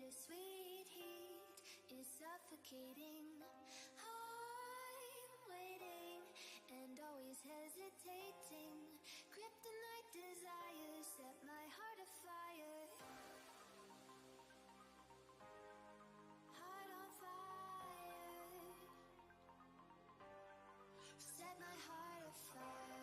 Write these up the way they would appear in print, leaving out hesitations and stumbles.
sweet heat is suffocating. I'm waiting and always hesitating. Kryptonite desires set my heart afire. Heart on fire. Set my heart afire.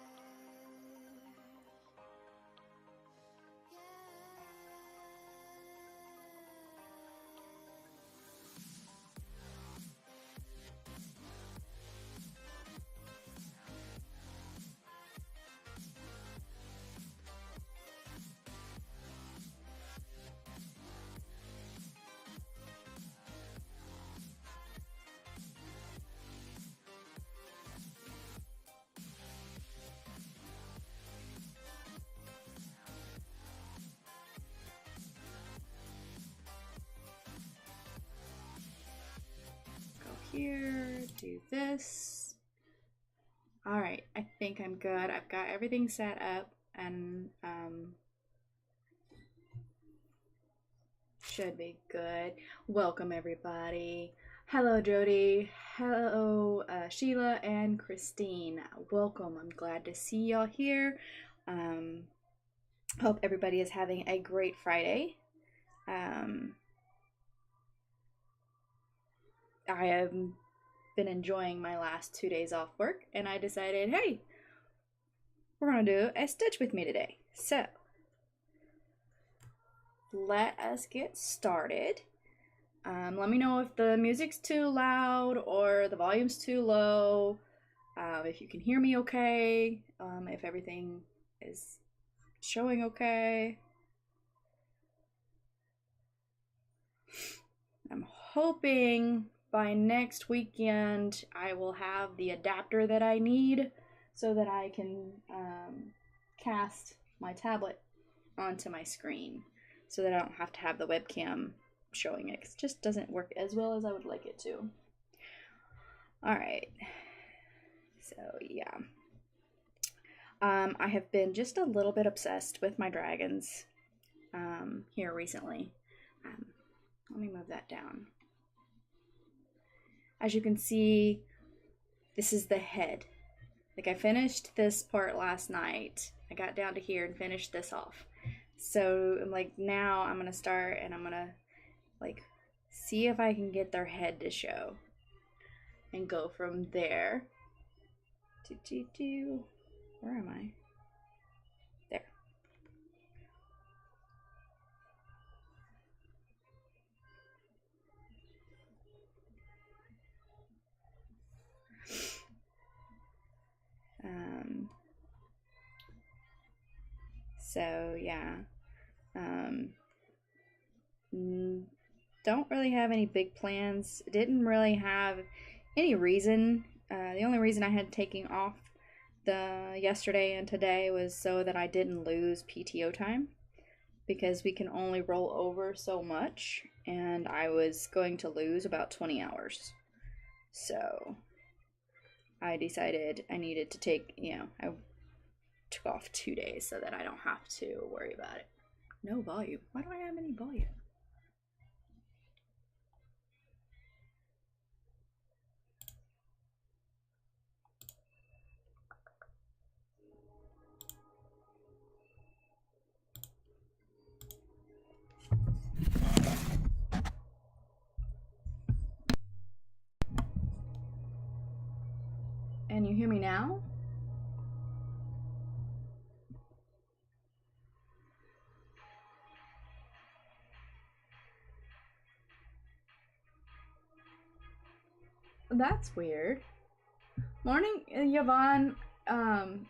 Here, do this. All right, I think I'm good. I've got everything set up and should be good. Welcome everybody. Hello Jody. Hello Sheila and Christine. Welcome. I'm glad to see y'all here. Hope everybody is having a great Friday. I have been enjoying my last 2 days off work, and I decided, hey, we're gonna do a stitch with me today. So let us get started. Let me know if the music's too loud or the volume's too low, if you can hear me okay, if everything is showing okay. I'm hoping by next weekend I will have the adapter that I need so that I can cast my tablet onto my screen so that I don't have to have the webcam showing it. It just doesn't work as well as I would like it to. All right, so yeah, I have been just a little bit obsessed with my dragons here recently. Let me move that down. As you can see, this is the head. Like, I finished this part last night. I got down to here and finished this off. So I'm like, now I'm gonna start and I'm gonna like see if I can get their head to show and go from there. Where am I? There. So yeah, don't really have any big plans. Didn't really have any reason. The only reason I had taking off the yesterday and today was so that I didn't lose PTO time, because we can only roll over so much, and I was going to lose about 20 hours. So I decided I needed to take, I took off 2 days so that I don't have to worry about it. No volume. Why do I have any volume? And you hear me now? That's weird. Morning, Yvonne.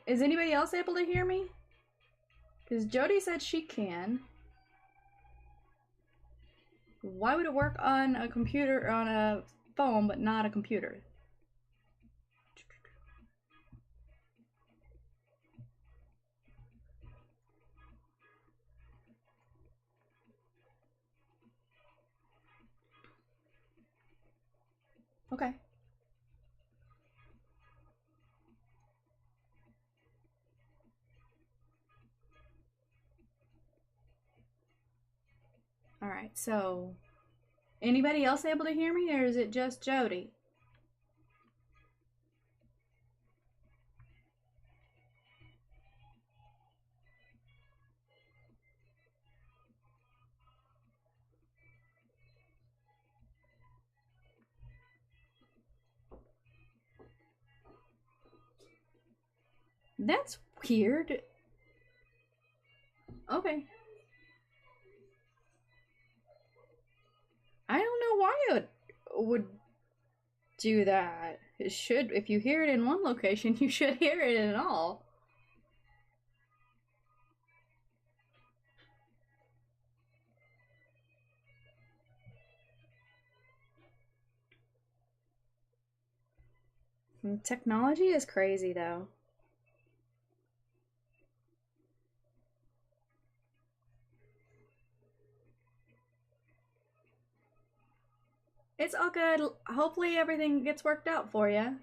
Is anybody else able to hear me? Because Jody said she can. Why would it work on a computer, on a phone, but not a computer? Okay. All right, so Anybody else able to hear me, or is it just Jody? That's weird. Okay. I don't know why it would do that. It should, if you hear it in one location, you should hear it in all. Technology is crazy, though. It's all good. Hopefully everything gets worked out for you.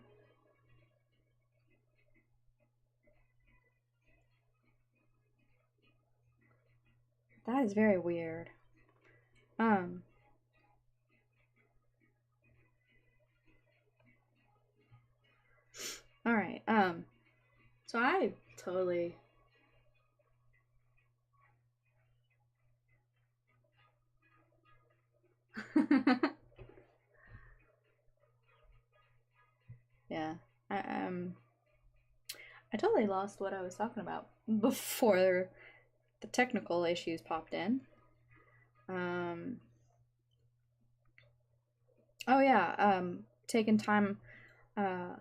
That is very weird. Um. All right. So I totally. Yeah. I totally lost what I was talking about before the technical issues popped in. Um. Oh yeah. Taking time uh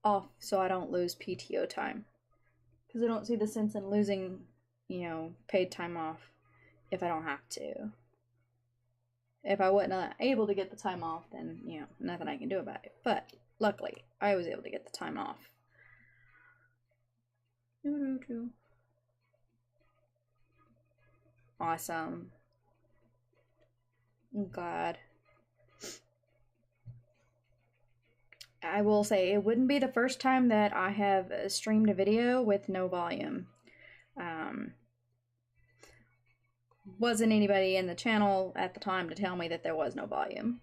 off so I don't lose PTO time, because I don't see the sense in losing, paid time off if I don't have to. If I wasn't able to get the time off, then, nothing I can do about it. But luckily, I was able to get the time off. Awesome. I'm glad. I will say it wouldn't be the first time that I have streamed a video with no volume. Wasn't anybody in the channel at the time to tell me that there was no volume.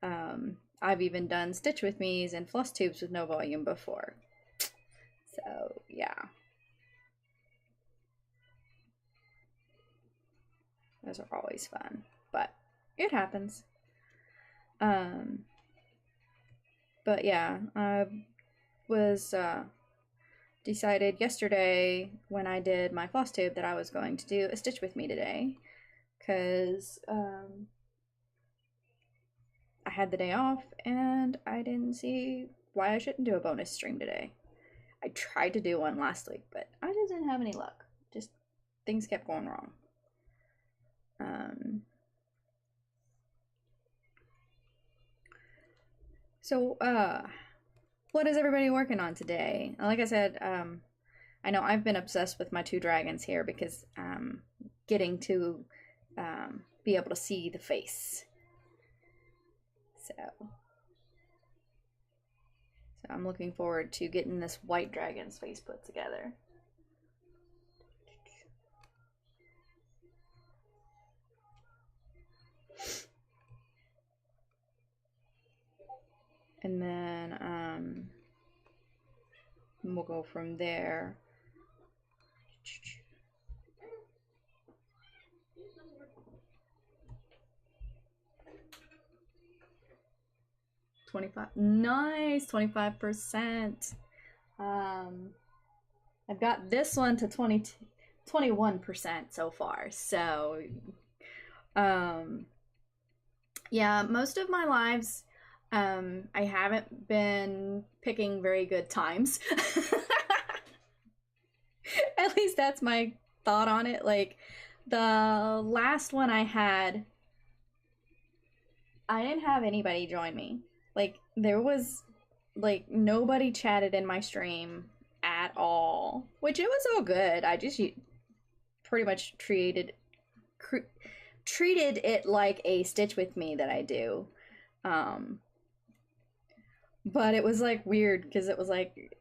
I've even done Stitch with Me's and floss tubes with no volume before. So, yeah. Those are always fun, but it happens. But yeah, I was decided yesterday when I did my floss tube that I was going to do a Stitch with Me today, because I had the day off and I didn't see why I shouldn't do a bonus stream today. I tried to do one last week, but I just didn't have any luck. Just things kept going wrong. So, what is everybody working on today? Like I said, I know I've been obsessed with my two dragons here because getting to be able to see the face. So I'm looking forward to getting this white dragon's face put together. And then we'll go from there. 25. Nice, 25%. I've got this one to 21% so far. So, yeah, most of my lives, I haven't been picking very good times. At least that's my thought on it. Like, the last one I had, I didn't have anybody join me. Like, there was, like, nobody chatted in my stream at all, which it was all good. I just pretty much treated it like a Stitch with Me that I do. But it was, like, weird, because it was, like,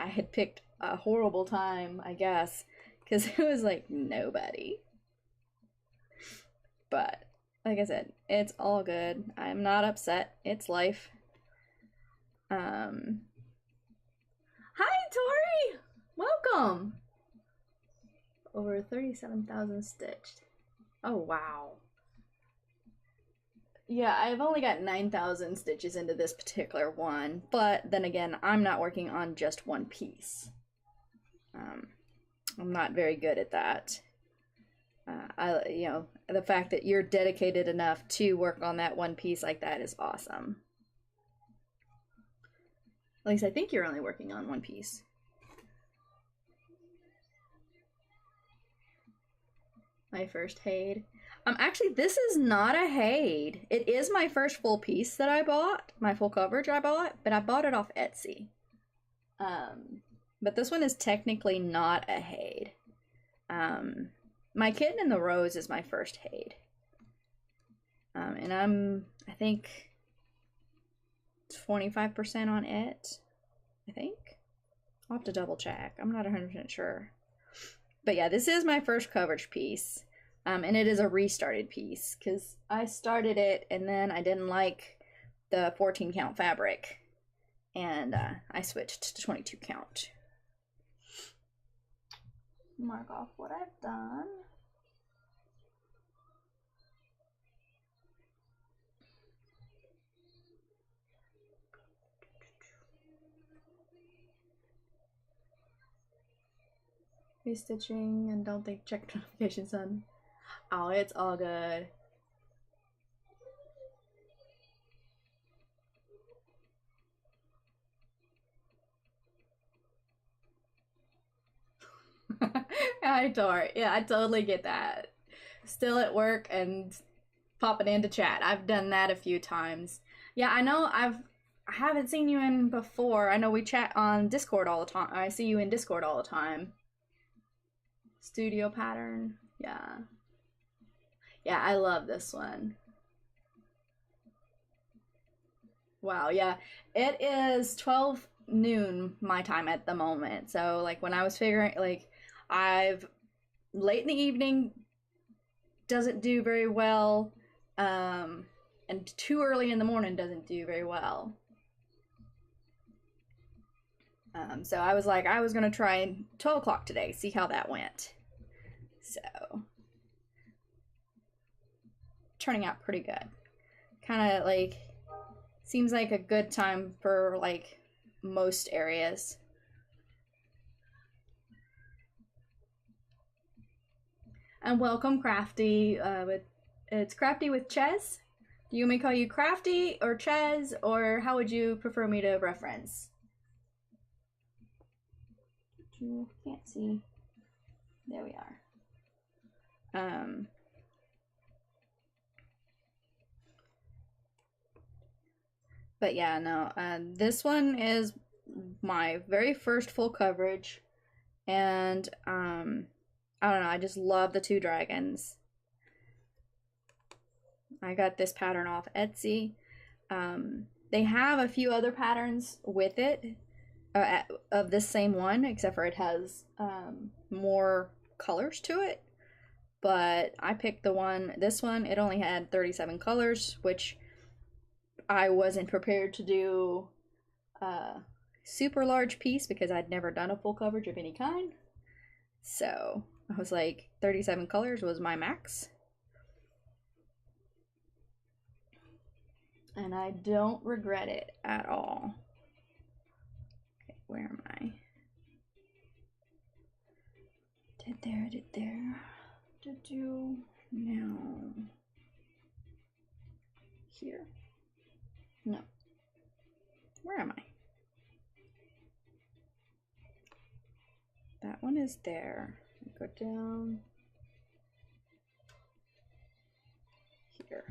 I had picked a horrible time, I guess, because it was, like, nobody. But, like I said, it's all good. I'm not upset. It's life. Hi, Tori! Welcome! Over 37,000 stitched. Oh, wow. Yeah, I've only got 9,000 stitches into this particular one, but then again, I'm not working on just one piece. I'm not very good at that. The fact that you're dedicated enough to work on that one piece like that is awesome. At least I think you're only working on one piece. My first Haid. Actually, this is not a Haid. It is my first full piece that I bought, my full coverage I bought, but I bought it off Etsy. But this one is technically not a Haid. My Kitten in the Rose is my first Haid. And I think 25% on it, I think. I'll have to double check. I'm not 100% sure. But yeah, this is my first coverage piece. And it is a restarted piece because I started it and then I didn't like the 14 count fabric. And I switched to 22 count. Mark off what I've done. Restitching and don't think check notifications on. Oh, it's all good. I totally get that. Still at work and popping into chat. I've done that a few times. Yeah, I know I haven't seen you in before. I know we chat on Discord all the time. I see you in Discord all the time. Studio pattern. Yeah. Yeah, I love this one. Wow, yeah. It is 12 noon my time at the moment. So, like, when I was figuring, like, late in the evening doesn't do very well, and too early in the morning doesn't do very well. So I was like, I was gonna try 12 o'clock today, see how that went. So, turning out pretty good. Kind of like, seems like a good time for like most areas. And welcome, Crafty. It's Crafty with Ches. Do you want me to call you Crafty or Ches, or how would you prefer me to reference? You can't see. There we are. But yeah, no. This one is my very first full coverage, and I don't know. I just love the two dragons. I got this pattern off Etsy. They have a few other patterns with it of this same one, except for it has more colors to it. But I picked this one, it only had 37 colors, which I wasn't prepared to do a super large piece because I'd never done a full coverage of any kind. So I was like, 37 colors was my max. And I don't regret it at all. Okay, where am I? Did you no. Here. No. Where am I? That one is there. Go down here.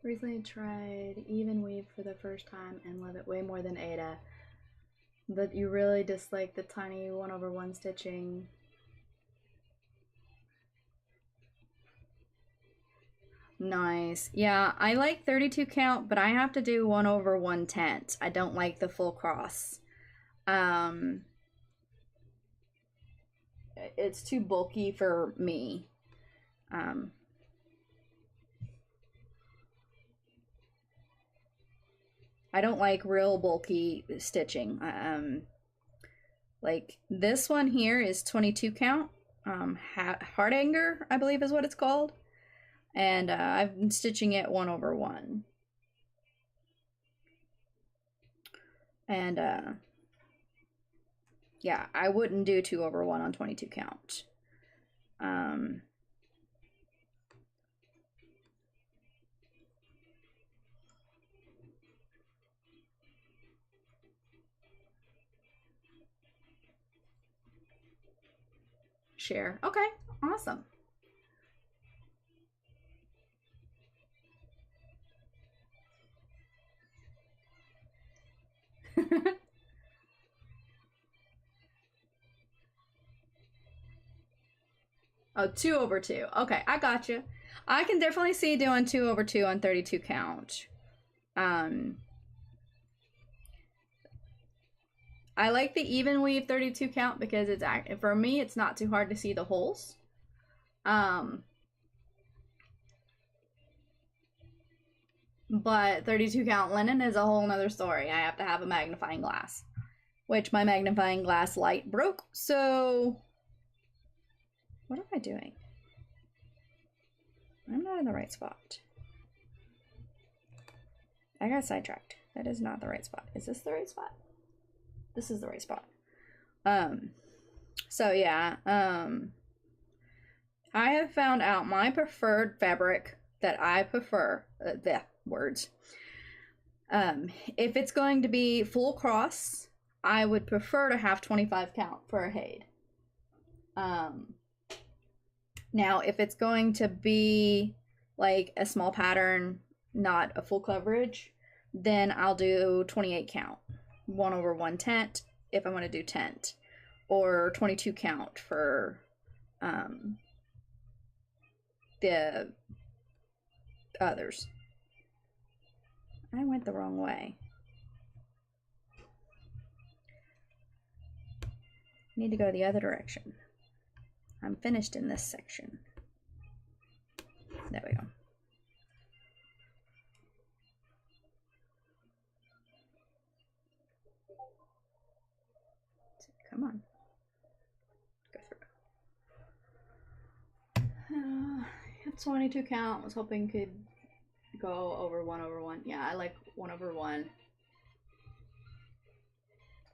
Recently tried even weave for the first time and love it way more than Ada. But you really dislike the tiny 1/1 stitching. Nice. Yeah, I like 32 count, but I have to do 1/110. I don't like the full cross. It's too bulky for me. I don't like real bulky stitching. Like this one here is 22 count. Hardanger, I believe is what it's called. And I've been stitching it 1/1. And yeah, I wouldn't do 2/1 on 22 count. Share. Okay, awesome. Oh, 2/2. Okay, I got you. I can definitely see doing 2/2 on 32 count. I like the even weave 32 count because it's for me it's not too hard to see the holes. But 32 count linen is a whole nother story. I have to have a magnifying glass, which my magnifying glass light broke. So what am I doing? I'm not in the right spot. I got sidetracked. That is not the right spot. Is this the right spot? This is the right spot. So yeah, I have found out my preferred fabric that I prefer, the words. If it's going to be full cross, I would prefer to have 25 count for a Haid. Now, if it's going to be like a small pattern, not a full coverage, then I'll do 28 count, 1/110 if I want to do tent, or 22 count for the others. I went the wrong way. Need to go the other direction. I'm finished in this section. There we go. Come on. Go through. 22 count. Was hoping could go over 1/1. Yeah, I like 1/1.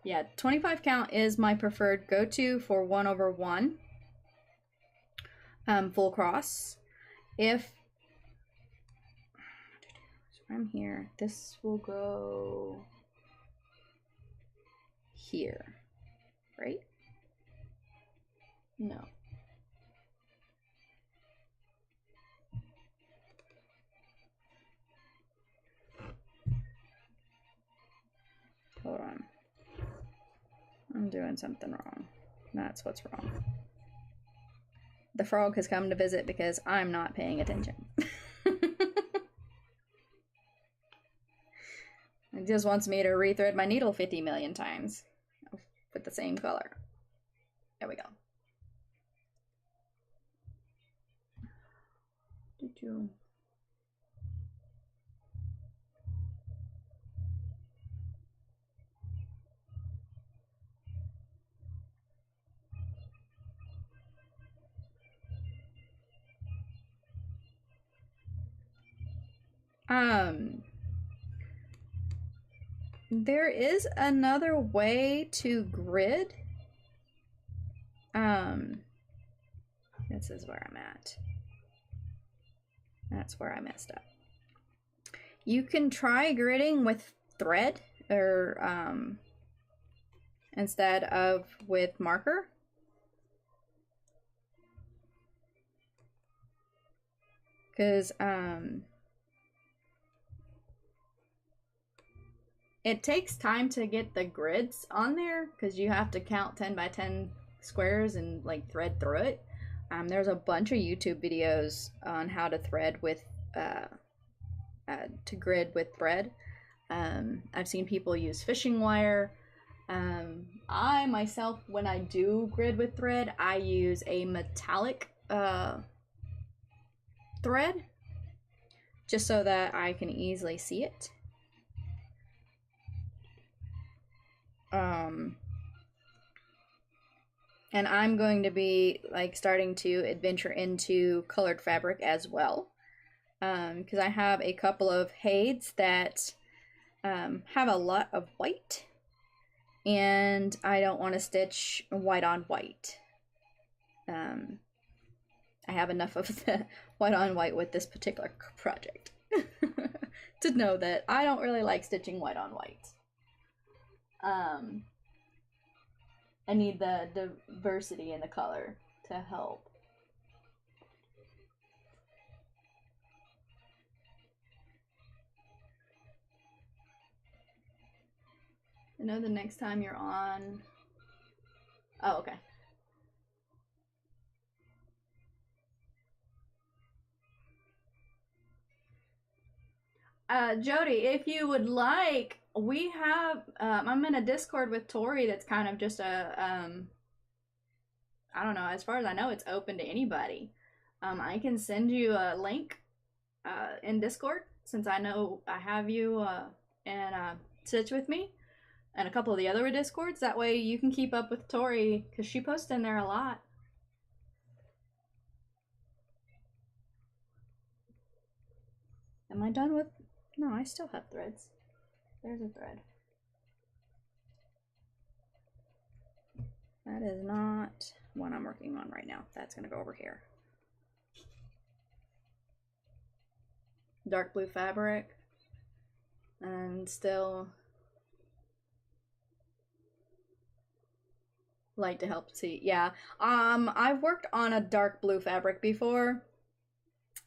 Yeah, 25 count is my preferred go-to for 1/1. Full cross. If I'm here, this will go here, right? No. Hold on. I'm doing something wrong. That's what's wrong. The frog has come to visit because I'm not paying attention. It just wants me to rethread my needle 50 million times with the same color. There we go. Did you... There is another way to grid. This is where I'm at. That's where I messed up. You can try gridding with thread or instead of with marker. Because it takes time to get the grids on there because you have to count 10 by 10 squares and like thread through it. There's a bunch of YouTube videos on how to thread with to grid with thread. I've seen people use fishing wire. I myself, when I do grid with thread, I use a metallic thread just so that I can easily see it. And I'm going to be like starting to adventure into colored fabric as well, because I have a couple of hades that have a lot of white, and I don't want to stitch white on white. I have enough of the white on white with this particular project to know that I don't really like stitching white on white. I need the diversity in the color to help. I know the next time you're on... Oh, okay. Jody, if you would like, we have, I'm in a Discord with Tori that's kind of just a, I don't know, as far as I know, it's open to anybody. I can send you a link in Discord, since I know I have you and Stitch with me, and a couple of the other Discords. That way you can keep up with Tori, because she posts in there a lot. Am I done with... No, I still have threads. There's a thread. That is not what I'm working on right now. That's gonna go over here. Dark blue fabric. And still light to help see. Yeah. I've worked on a dark blue fabric before,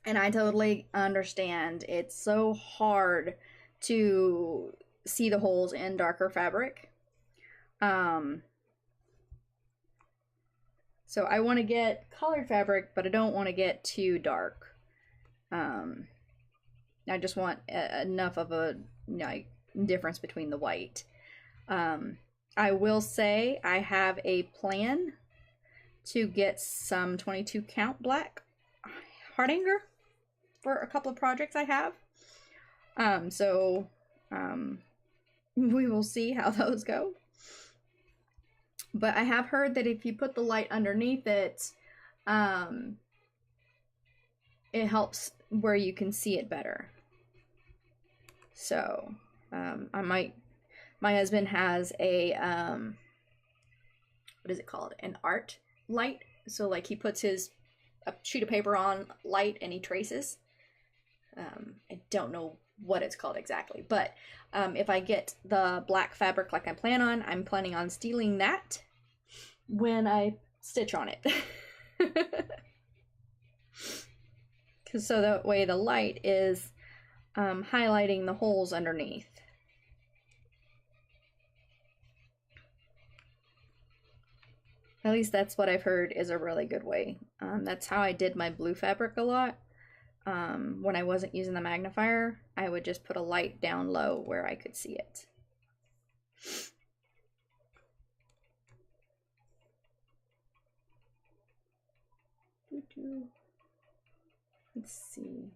and I totally understand. It's so hard to see the holes in darker fabric. So I want to get colored fabric, but I don't want to get too dark. I just want enough of a difference between the white. I will say I have a plan to get some 22 count black Hardanger for a couple of projects I have. We will see how those go. But I have heard that if you put the light underneath it, it helps where you can see it better. So, my husband has a, what is it called? An art light. So like he puts a sheet of paper on light and he traces. I don't know what it's called exactly, but if I get the black fabric like I plan on, I'm planning on stealing that when I stitch on it. Because so that way the light is highlighting the holes underneath. At least that's what I've heard is a really good way. That's how I did my blue fabric a lot. When I wasn't using the magnifier, I would just put a light down low where I could see it. Let's see.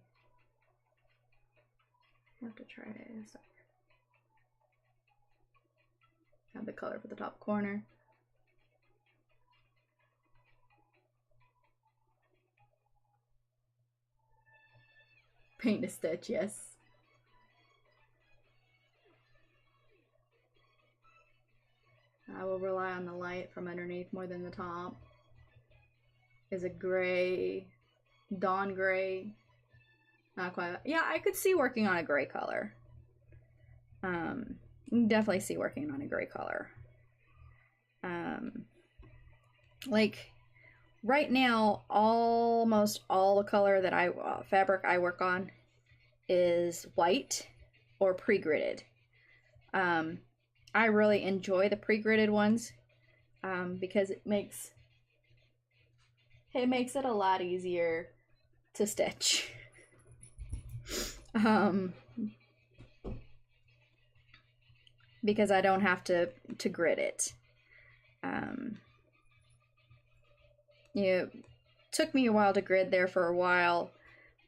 I have to try this. Have the color for the top corner. Paint to stitch, yes. I will rely on the light from underneath more than the top. Is a gray, dawn gray. Not quite. Yeah, I could see working on a gray color. Definitely see working on a gray color. Like right now, almost all the color that fabric I work on is white or pre-gridded. I really enjoy the pre-gridded ones because it makes it a lot easier to stitch. Um, because I don't have to grid it. It took me a while to grid there for a while,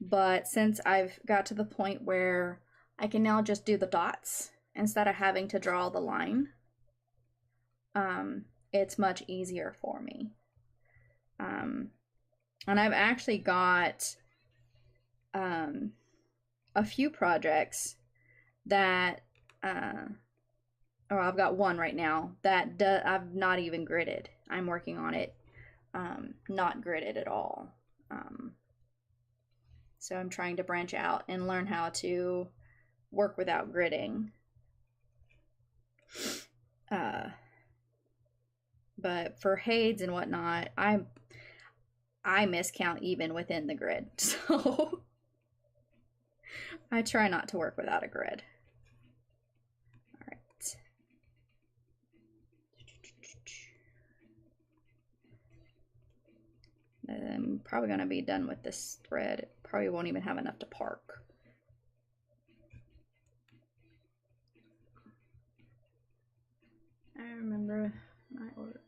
but since I've got to the point where I can now just do the dots instead of having to draw the line, it's much easier for me. And I've actually got a few projects that I've got one right now that I've not even gridded. I'm working on it, not gridded at all. So I'm trying to branch out and learn how to work without gridding. But for HADES and whatnot, I miscount even within the grid. So I try not to work without a grid. All right. I'm probably going to be done with this thread. It probably won't even have enough to park. I remember my order.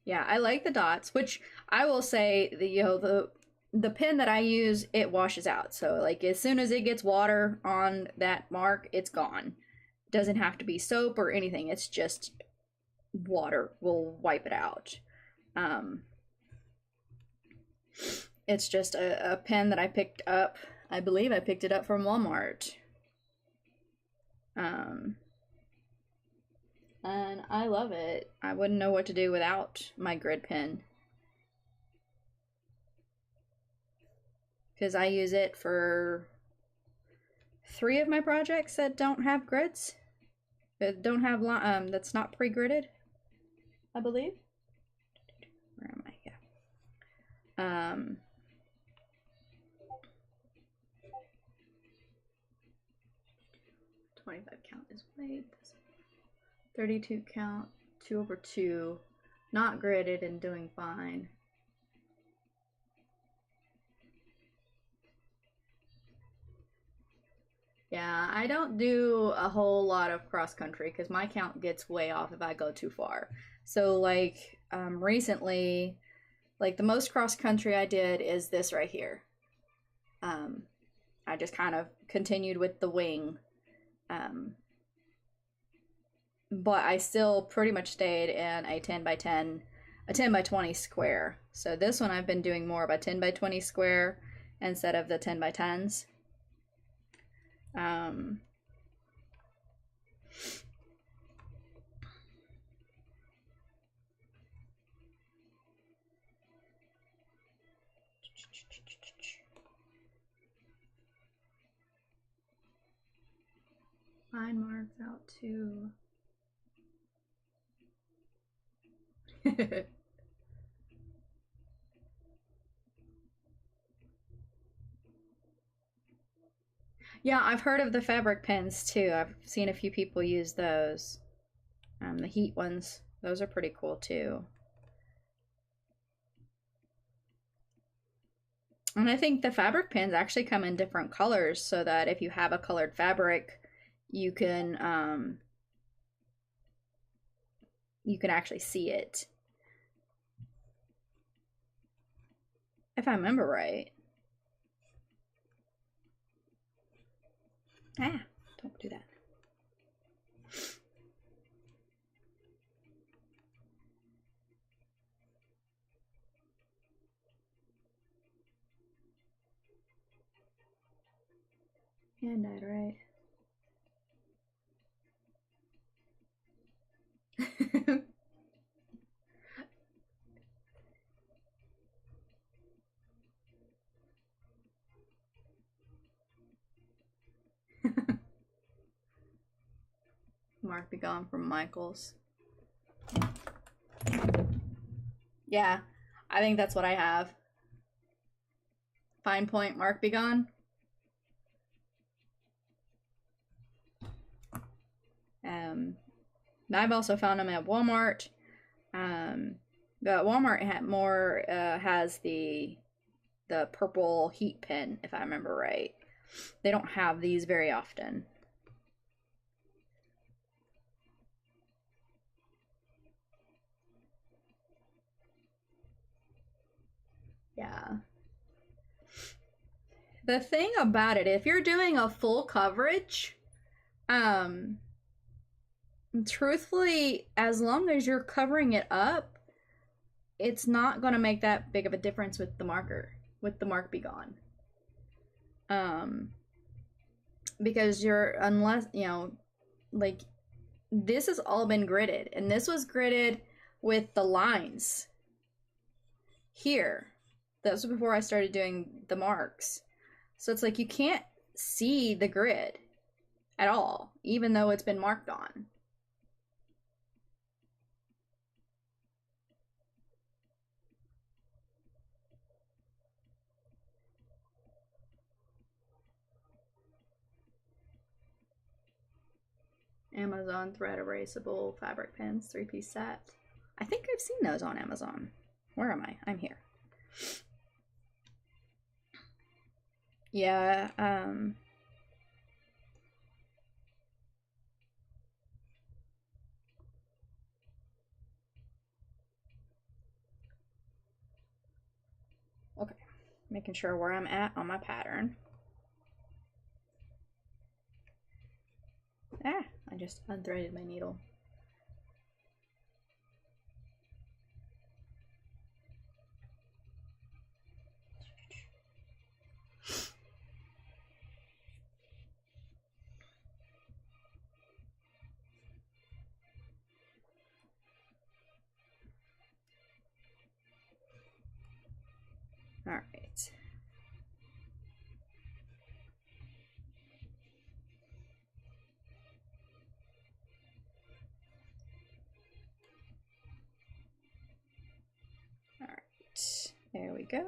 Yeah, I like the dots, which I will say the pen that I use, it washes out. So like as soon as it gets water on that mark, it's gone. It doesn't have to be soap or anything. It's just water will wipe it out. It's just a pen that I picked up. I believe I picked it up from Walmart. And I love it. I wouldn't know what to do without my grid pen. Because I use it for 3 of my projects that don't have grids. That don't have, that's not pre-gridded, I believe. Where am I? Yeah. 25 count is weight. 32 count, 2/2, not gridded and doing fine. Yeah, I don't do a whole lot of cross country because my count gets way off if I go too far. So like recently, like the most cross country I did is this right here. I just kind of continued with the wing. But I still pretty much stayed in a 10 by 10, a 10 by 20 square. So this one I've been doing more of a 10 by 20 square instead of the 10 by 10s. Line marks out too. Yeah, I've heard of the fabric pens too. I've seen a few people use those. The heat ones, those are pretty cool too. And I think the fabric pens actually come in different colors so that if you have a colored fabric, you can actually see it. If I remember right. Ah, don't do that. Hand-dyed, right? Mark be gone from Michaels. Yeah, I think that's what I have. Fine point, Mark Be Gone. I've also found them at Walmart. But Walmart has the purple heat pen, if I remember right. They don't have these very often. Yeah. The thing about it, if you're doing a full coverage, truthfully, as long as you're covering it up, it's not going to make that big of a difference with the marker, with the Mark Be Gone. Because unless, you know, like, this has all been gridded, and this was gridded with the lines here. That was before I started doing the marks. So it's like you can't see the grid at all, even though it's been marked on. Amazon thread erasable fabric pens, 3-piece set. I think I've seen those on Amazon. Where am I? I'm here. Yeah, okay. Making sure where I'm at on my pattern. Ah, I just unthreaded my needle. All right. All right. There we go.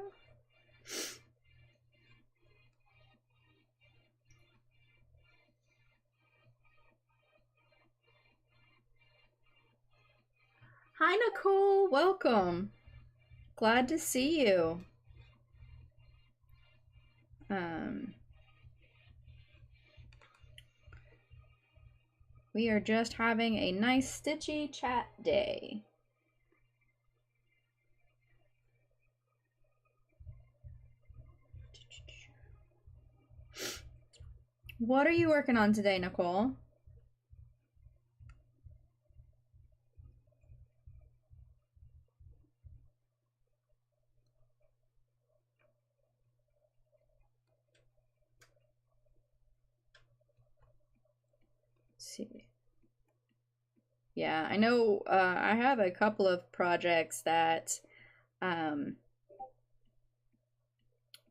Hi, Nicole. Welcome. Glad to see you. We are just having a nice stitchy chat day. What are you working on today, Nicole? Let's see. Yeah, I know I have a couple of projects that I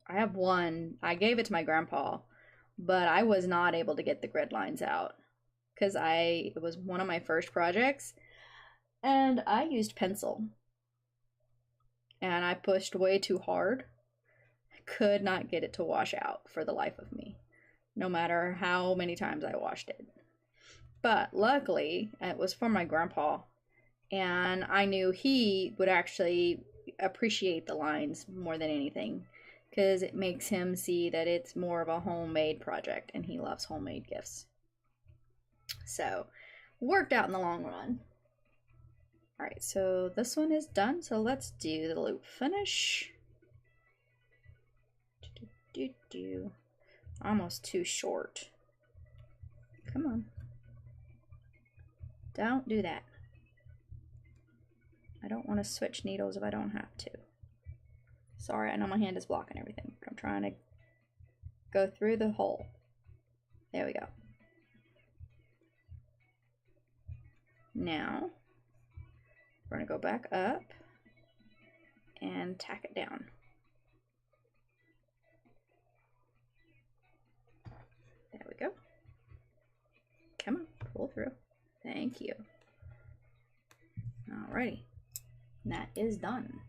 have one. I gave it to my grandpa, but I was not able to get the grid lines out because it was one of my first projects and I used pencil and I pushed way too hard. I could not get it to wash out for the life of me, no matter how many times I washed it. But luckily, it was for my grandpa, and I knew he would actually appreciate the lines more than anything because it makes him see that it's more of a homemade project, and he loves homemade gifts. So, worked out in the long run. All right, so this one is done, so let's do the loop finish. Almost too short. Come on. Don't do that. I don't want to switch needles if I don't have to. Sorry, I know my hand is blocking everything, but I'm trying to go through the hole. There we go. Now, we're going to go back up and tack it down. There we go. Come on, pull through. Thank you. Alrighty. That is done.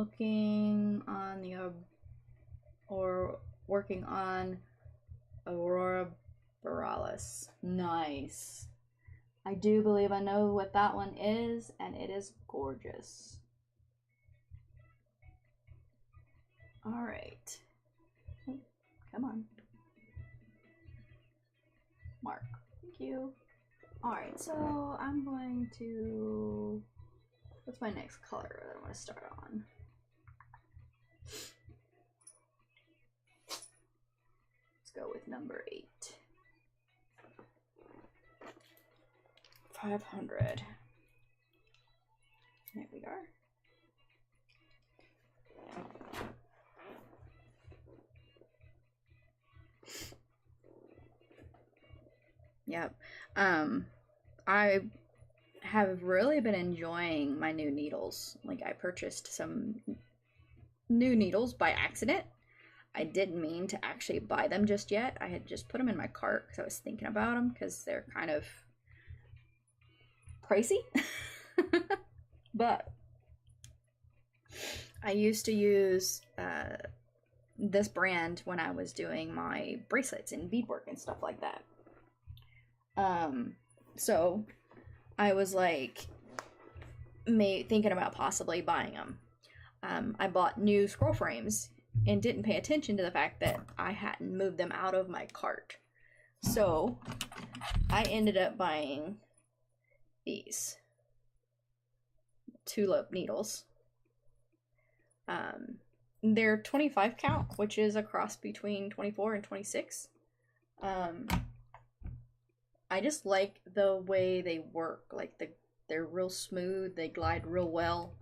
looking on the or working on Aurora Borealis. Nice. I do believe I know what that one is, and it is gorgeous. All right. Come on. Mark. Thank you. All right, so I'm going to... What's my next color that I want to start on? Let's go with number 8. 500. There we are. Yep. I have really been enjoying my new needles. Like, I purchased some new needles by accident. I didn't mean to actually buy them just yet. I had just put them in my cart because I was thinking about them because they're kind of pricey. But I used to use this brand when I was doing my bracelets and beadwork and stuff like that. So I was like thinking about possibly buying them. I bought new scroll frames and didn't pay attention to the fact that I hadn't moved them out of my cart. So I ended up buying these tulip needles. They're 25 count, which is a cross between 24 and 26. I just like the way they work. Like, they're real smooth. They glide real well.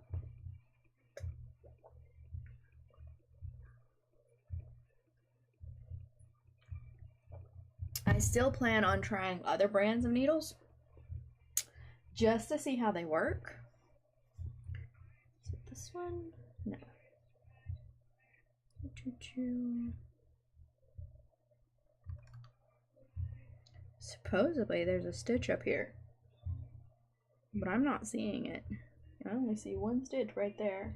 I still plan on trying other brands of needles just to see how they work. Is it this one? No. Supposedly there's a stitch up here, but I'm not seeing it. I only see one stitch right there.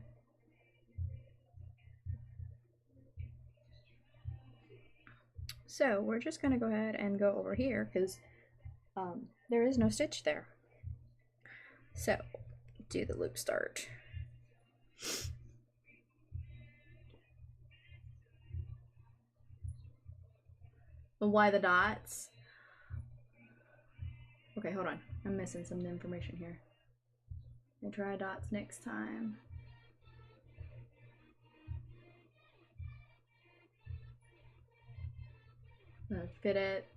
So we're just gonna go ahead and go over here because there is no stitch there. So do the loop start. But why the dots? Okay, hold on. I'm missing some information here. I'll try dots next time. Fit it.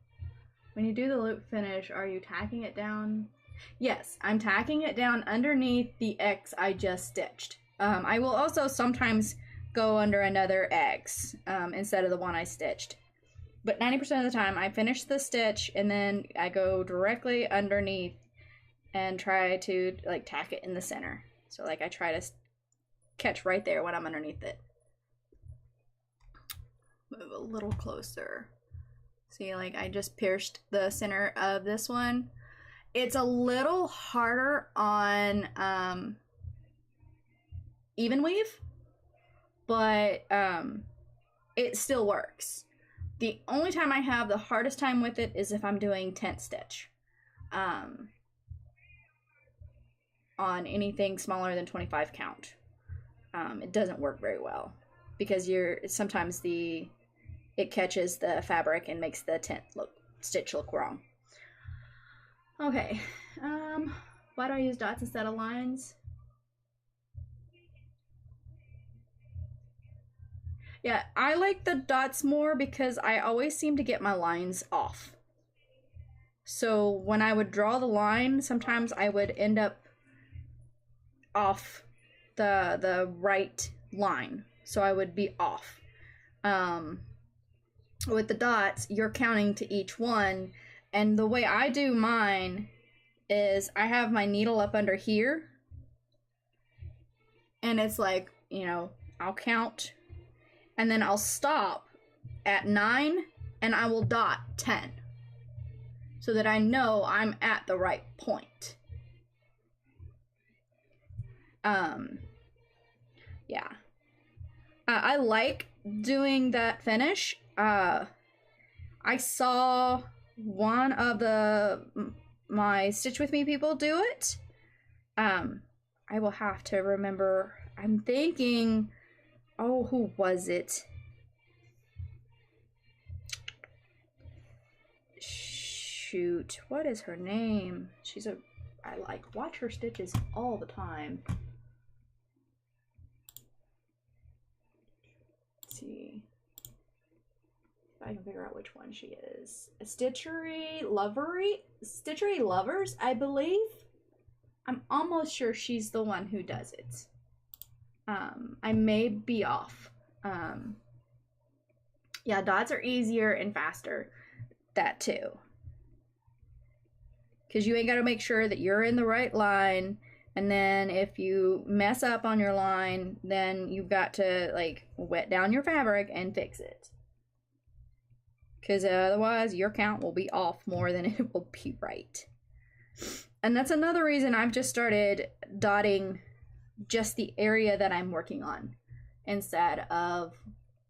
When you do the loop finish, are you tacking it down? Yes, I'm tacking it down underneath the X I just stitched. I will also sometimes go under another X instead of the one I stitched. But 90% of the time, I finish the stitch and then I go directly underneath and try to like tack it in the center. So like I try to catch right there when I'm underneath it. Move a little closer. See, like I just pierced the center of this one. It's a little harder on even weave, but it still works. The only time I have the hardest time with it is if I'm doing tent stitch. On anything smaller than 25 count. It doesn't work very well because sometimes it catches the fabric and makes the tent stitch look wrong. Okay, why do I use dots instead of lines? Yeah, I like the dots more because I always seem to get my lines off. So when I would draw the line, sometimes I would end up off the right line. So I would be off. With the dots, you're counting to each one. And the way I do mine is I have my needle up under here. And it's like, I'll count. And then I'll stop at 9 and I will dot 10 so that I know I'm at the right point. Yeah. I like doing that finish. I saw one of my Stitch With Me people do it. I will have to remember. I'm thinking, oh, who was it? Shoot, what is her name? I like watch her stitches all the time. Let's see if I can figure out which one she is. Stitchery Lovers, I believe. I'm almost sure she's the one who does it. I may be off. Yeah, dots are easier and faster. That too. Because you ain't got to make sure that you're in the right line. And then if you mess up on your line, then you've got to like wet down your fabric and fix it. Because otherwise your count will be off more than it will be right. And that's another reason I've just started dotting just the area that I'm working on instead of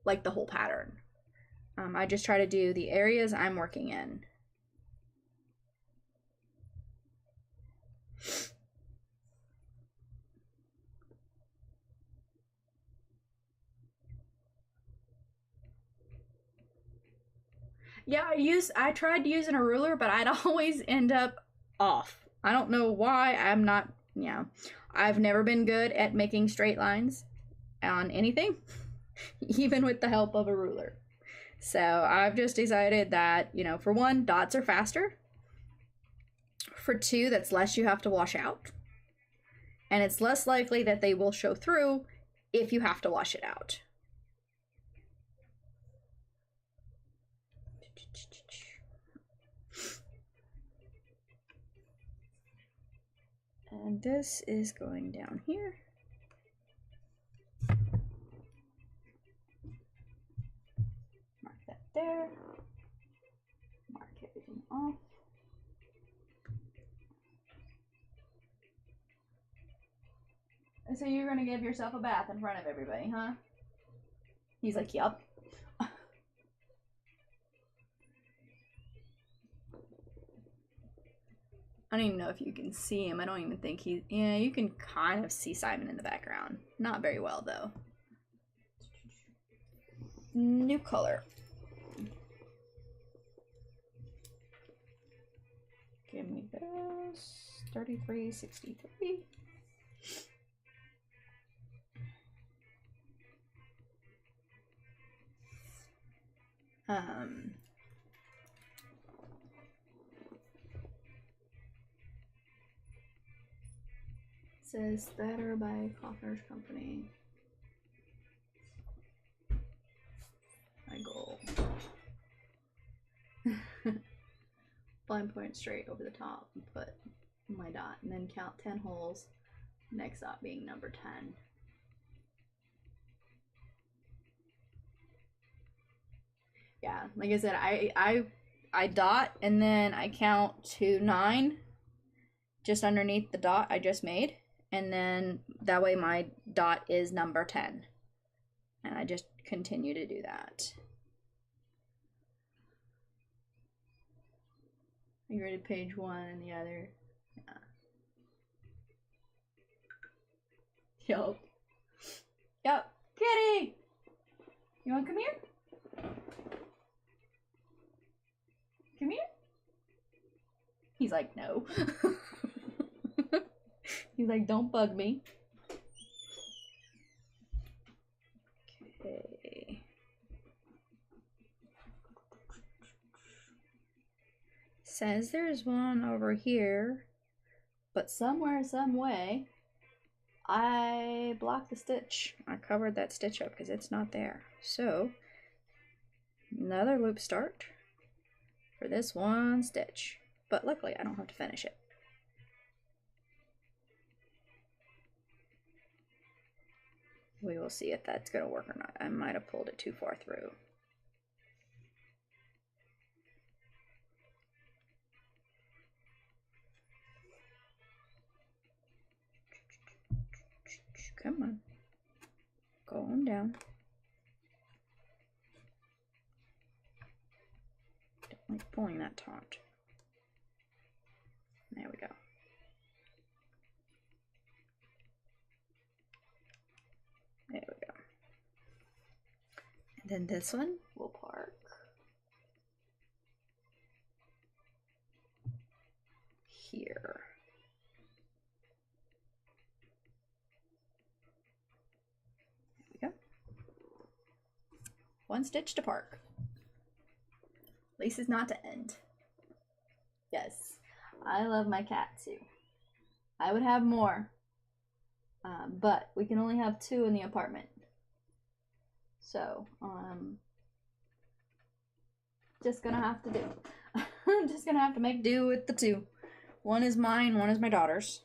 like the whole pattern. I just try to do the areas I'm working in. Yeah, I tried using a ruler, but I'd always end up off. I don't know why. I've never been good at making straight lines on anything, even with the help of a ruler. So I've just decided that, for one, dots are faster. For two, that's less you have to wash out. And it's less likely that they will show through if you have to wash it out. And this is going down here. Mark that there. Mark everything off. And so you're gonna give yourself a bath in front of everybody, huh? He's like, yup. I don't even know if you can see him. I don't even think yeah, you can kind of see Simon in the background. Not very well, though. New color. Give me this. 3363. Says Better by Kaufner's Company. My goal. Blind point straight over the top and put my dot, and then count 10 holes. Next dot being number 10. Yeah, like I said, I dot and then I count to 9 just underneath the dot I just made, and then that way my dot is number 10, and I just continue to do that. You ready? Page 1 and the other. Yeah. Yep. Kitty! You wanna come here? Come here? He's like, no. He's like, don't bug me. Okay. Says there's one over here, but somewhere, some way, I blocked the stitch. I covered that stitch up because it's not there. So, another loop start for this one stitch. But luckily, I don't have to finish it. We will see if that's going to work or not. I might have pulled it too far through. Come on. Go on down. Don't like pulling that taunt. There we go. There we go. And then this one will park here. There we go. One stitch to park. Lease is not to end. Yes, I love my cat too. I would have more, but we can only have 2 in the apartment. So, just gonna have to do. Just gonna have to make do with the 2. One is mine, one is my daughter's.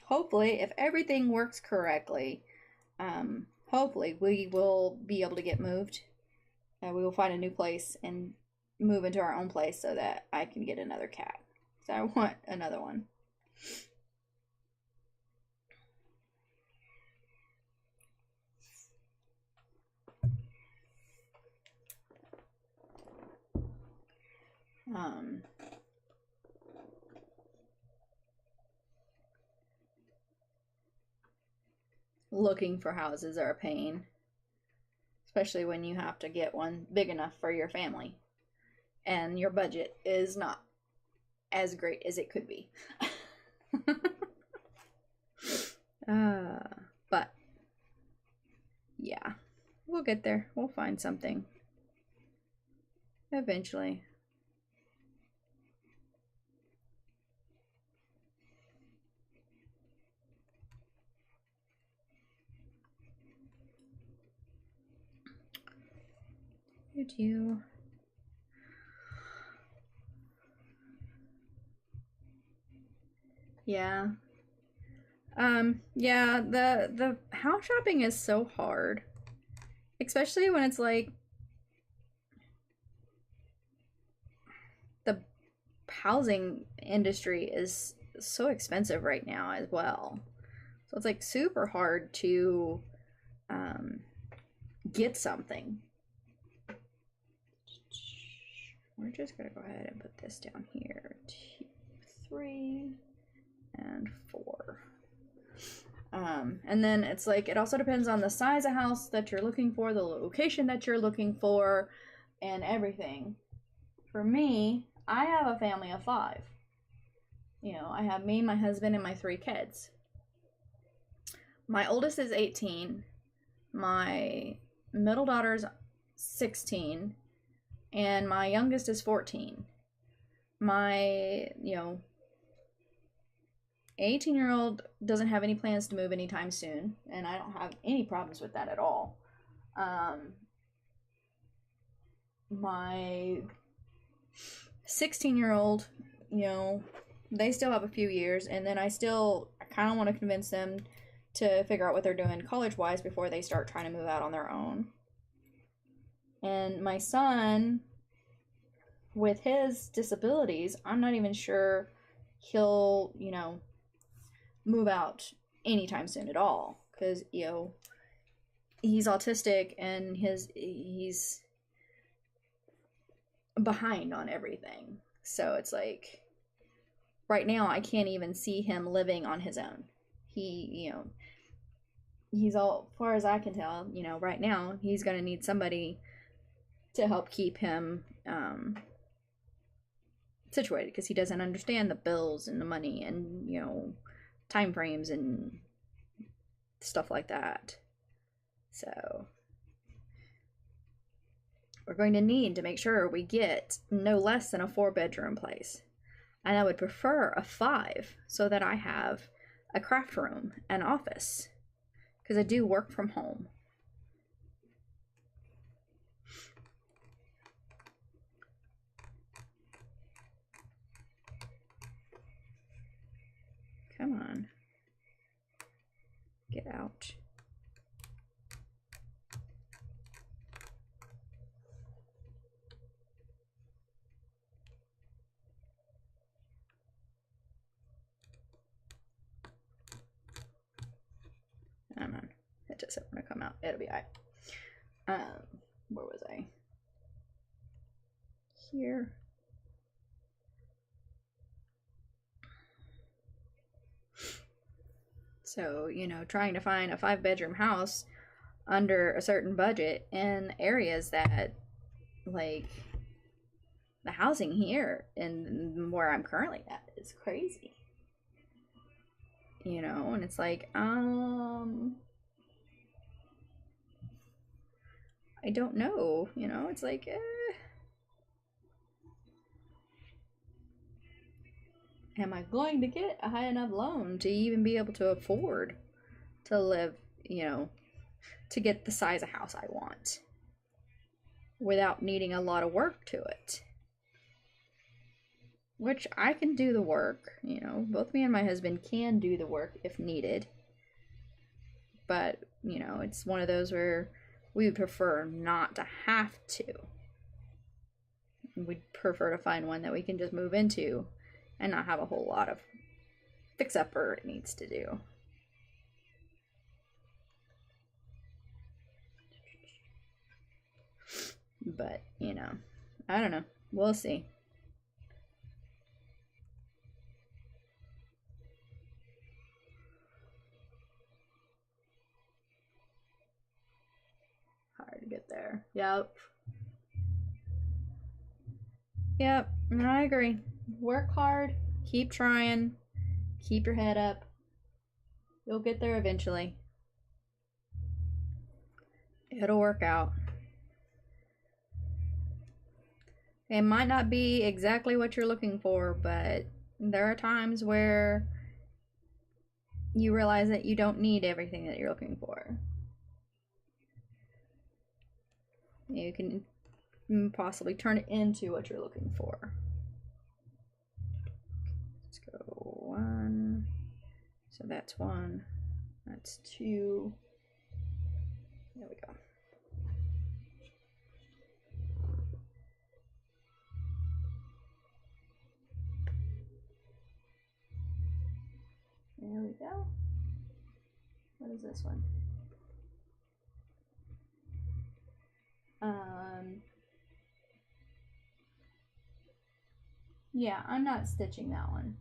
Hopefully, if everything works correctly, hopefully we will be able to get moved. We will find a new place and move into our own place so that I can get another cat. So I want another one. Looking for houses are a pain, especially when you have to get one big enough for your family and your budget is not as great as it could be. But yeah, we'll get there. We'll find something eventually. You. Yeah. Yeah, the house shopping is so hard. Especially when it's like the housing industry is so expensive right now as well. So it's like super hard to get something. We're just gonna go ahead and put this down here. 2, 3, and 4. And then it's like, it also depends on the size of house that you're looking for, the location that you're looking for, and everything. For me, I have a family of 5. You know, I have me, my husband, and my 3 kids. My oldest is 18. My middle daughter's 16. And my youngest is 14. My, 18-year-old doesn't have any plans to move anytime soon, and I don't have any problems with that at all. My 16-year-old, they still have a few years, and then I kind of want to convince them to figure out what they're doing college-wise before they start trying to move out on their own. And my son, with his disabilities, I'm not even sure he'll, move out anytime soon at all. Because, he's autistic and he's behind on everything. So it's like, right now I can't even see him living on his own. He's all, as far as I can tell, right now he's going to need somebody to help keep him situated, because he doesn't understand the bills and the money and time frames and stuff like that. So we're going to need to make sure we get no less than a 4-bedroom place, and I would prefer a 5 so that I have a craft room and office, because I do work from home. Come on. Get out. practice it when I come out. It'll be alright. Where was I? Here. So, you know, trying to find a 5-bedroom house under a certain budget in areas that, like, the housing here and where I'm currently at is crazy. You know, and it's like, I don't know, you know, it's like, am I going to get a high enough loan to even be able to afford to live, you know, to get the size of house I want without needing a lot of work to it? Which I can do the work, you know, both me and my husband can do the work if needed. But, you know, it's one of those where we would prefer not to have to. We'd prefer to find one that we can just move into and not have a whole lot of fix-upper it needs to do. But, you know, I don't know. We'll see. Hard to get there. Yep. Yep, I agree. Work hard, keep trying, keep your head up. You'll get there eventually. It'll work out. It might not be exactly what you're looking for, but there are times where you realize that you don't need everything that you're looking for. You can possibly turn it into what you're looking for. Let's go 1. So that's 1. That's 2. There we go. There we go. What is this one? Yeah, I'm not stitching that one.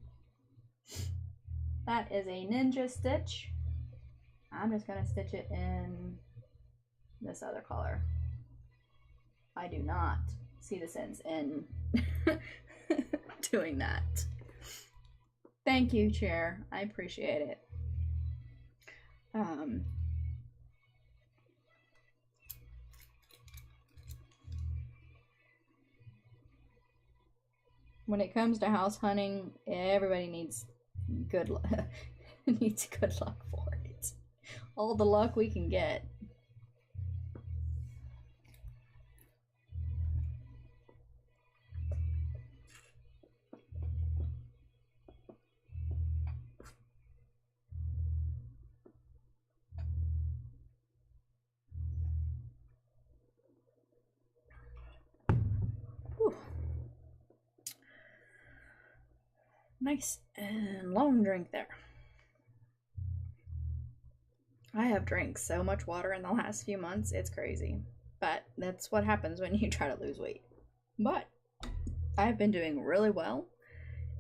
That is a ninja stitch. I'm just gonna stitch it in this other color. I do not see the sense in doing that. Thank you, Chair. I appreciate it. When it comes to house hunting, everybody needs good needs good luck for it. All the luck we can get. Whew. Nice and long drink there. I have drank so much water in the last few months, it's crazy. But that's what happens when you try to lose weight. But I've been doing really well.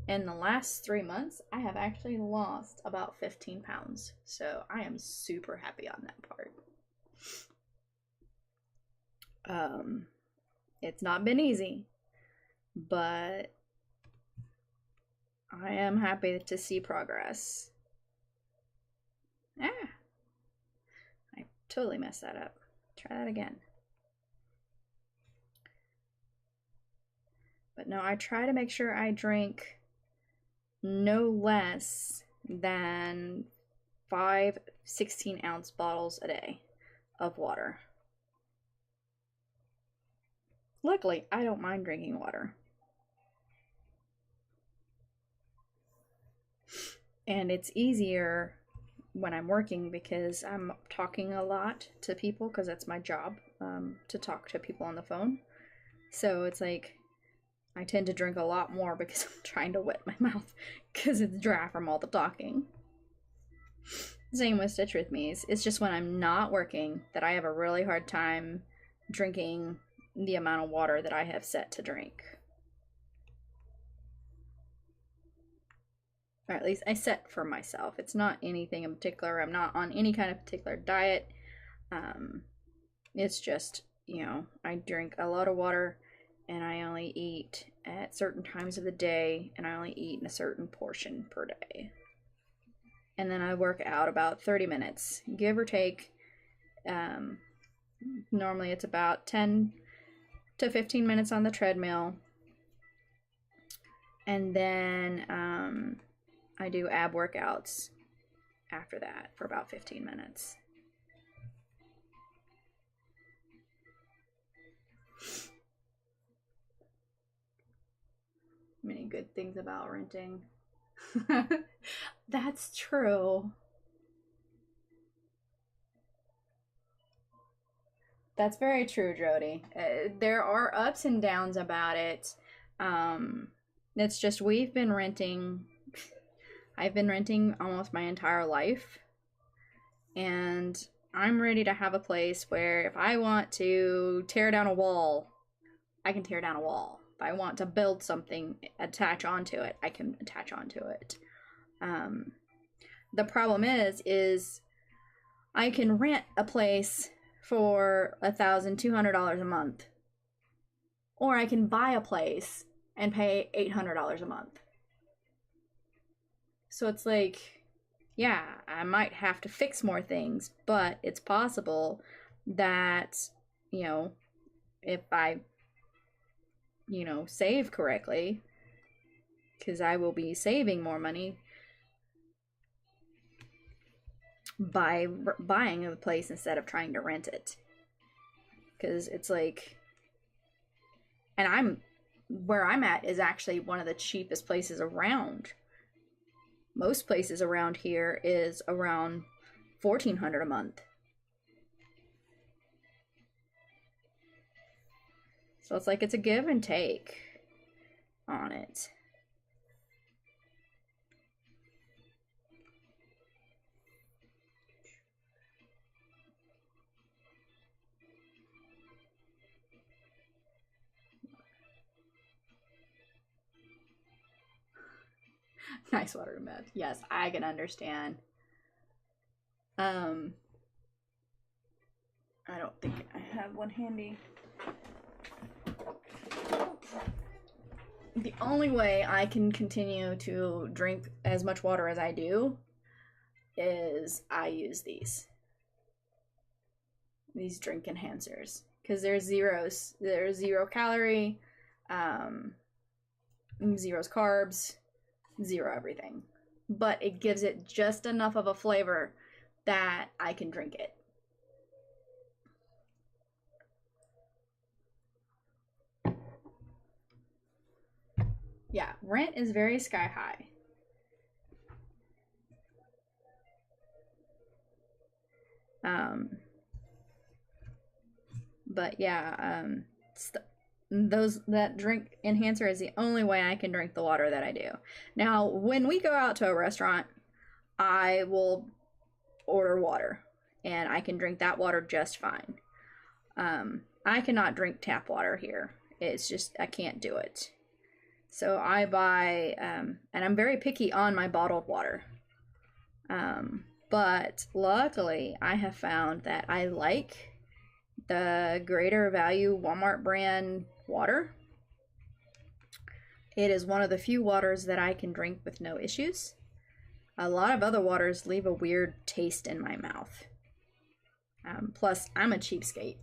In the last 3 months, I have actually lost about 15 pounds. So I am super happy on that part. It's not been easy, but I am happy to see progress. I totally messed that up. Try that again. But no, I try to make sure I drink no less than 5 16-ounce bottles a day of water. Luckily, I don't mind drinking water. And it's easier when I'm working because I'm talking a lot to people because that's my job, to talk to people on the phone. So it's like I tend to drink a lot more because I'm trying to wet my mouth because it's dry from all the talking. Same with Stitch With Me's. It's just when I'm not working that I have a really hard time drinking the amount of water that I have set to drink. Or at least I set for myself. It's not anything in particular. I'm not on any kind of particular diet. It's just, you know, I drink a lot of water and I only eat at certain times of the day and I only eat in a certain portion per day. And then I work out about 30 minutes, give or take. Normally it's about 10 to 15 minutes on the treadmill. And then I do ab workouts after that for about 15 minutes. Many good things about renting. That's true. That's very true, Jody. There are ups and downs about it. It's just we've been renting. I've been renting almost my entire life. And I'm ready to have a place where if I want to tear down a wall, I can tear down a wall. If I want to build something, attach onto it, I can attach onto it. The problem is I can rent a place for $1,200 a month, or I can buy a place and pay $800 a month. So it's like, yeah, I might have to fix more things, but it's possible that, you know, if I, you know, save correctly, because I will be saving more money by buying a place instead of trying to rent it. Because it's like, and where I'm at is actually one of the cheapest places around. Most places around here is around $1,400 a month. So it's like it's a give and take on it. Nice water meth. Yes, I can understand. I don't think I have one handy. The only way I can continue to drink as much water as I do is I use these drink enhancers, because there's zero calorie, zero's carbs, zero everything, but it gives it just enough of a flavor that I can drink it. Yeah, rent is very sky high. But yeah, that drink enhancer is the only way I can drink the water that I do. Now, when we go out to a restaurant, I will order water, and I can drink that water just fine. I cannot drink tap water here. It's just, I can't do it. So I buy, and I'm very picky on my bottled water. But luckily, I have found that I like the Greater Value Walmart brand water. It is one of the few waters that I can drink with no issues. A lot of other waters leave a weird taste in my mouth. Plus, I'm a cheapskate.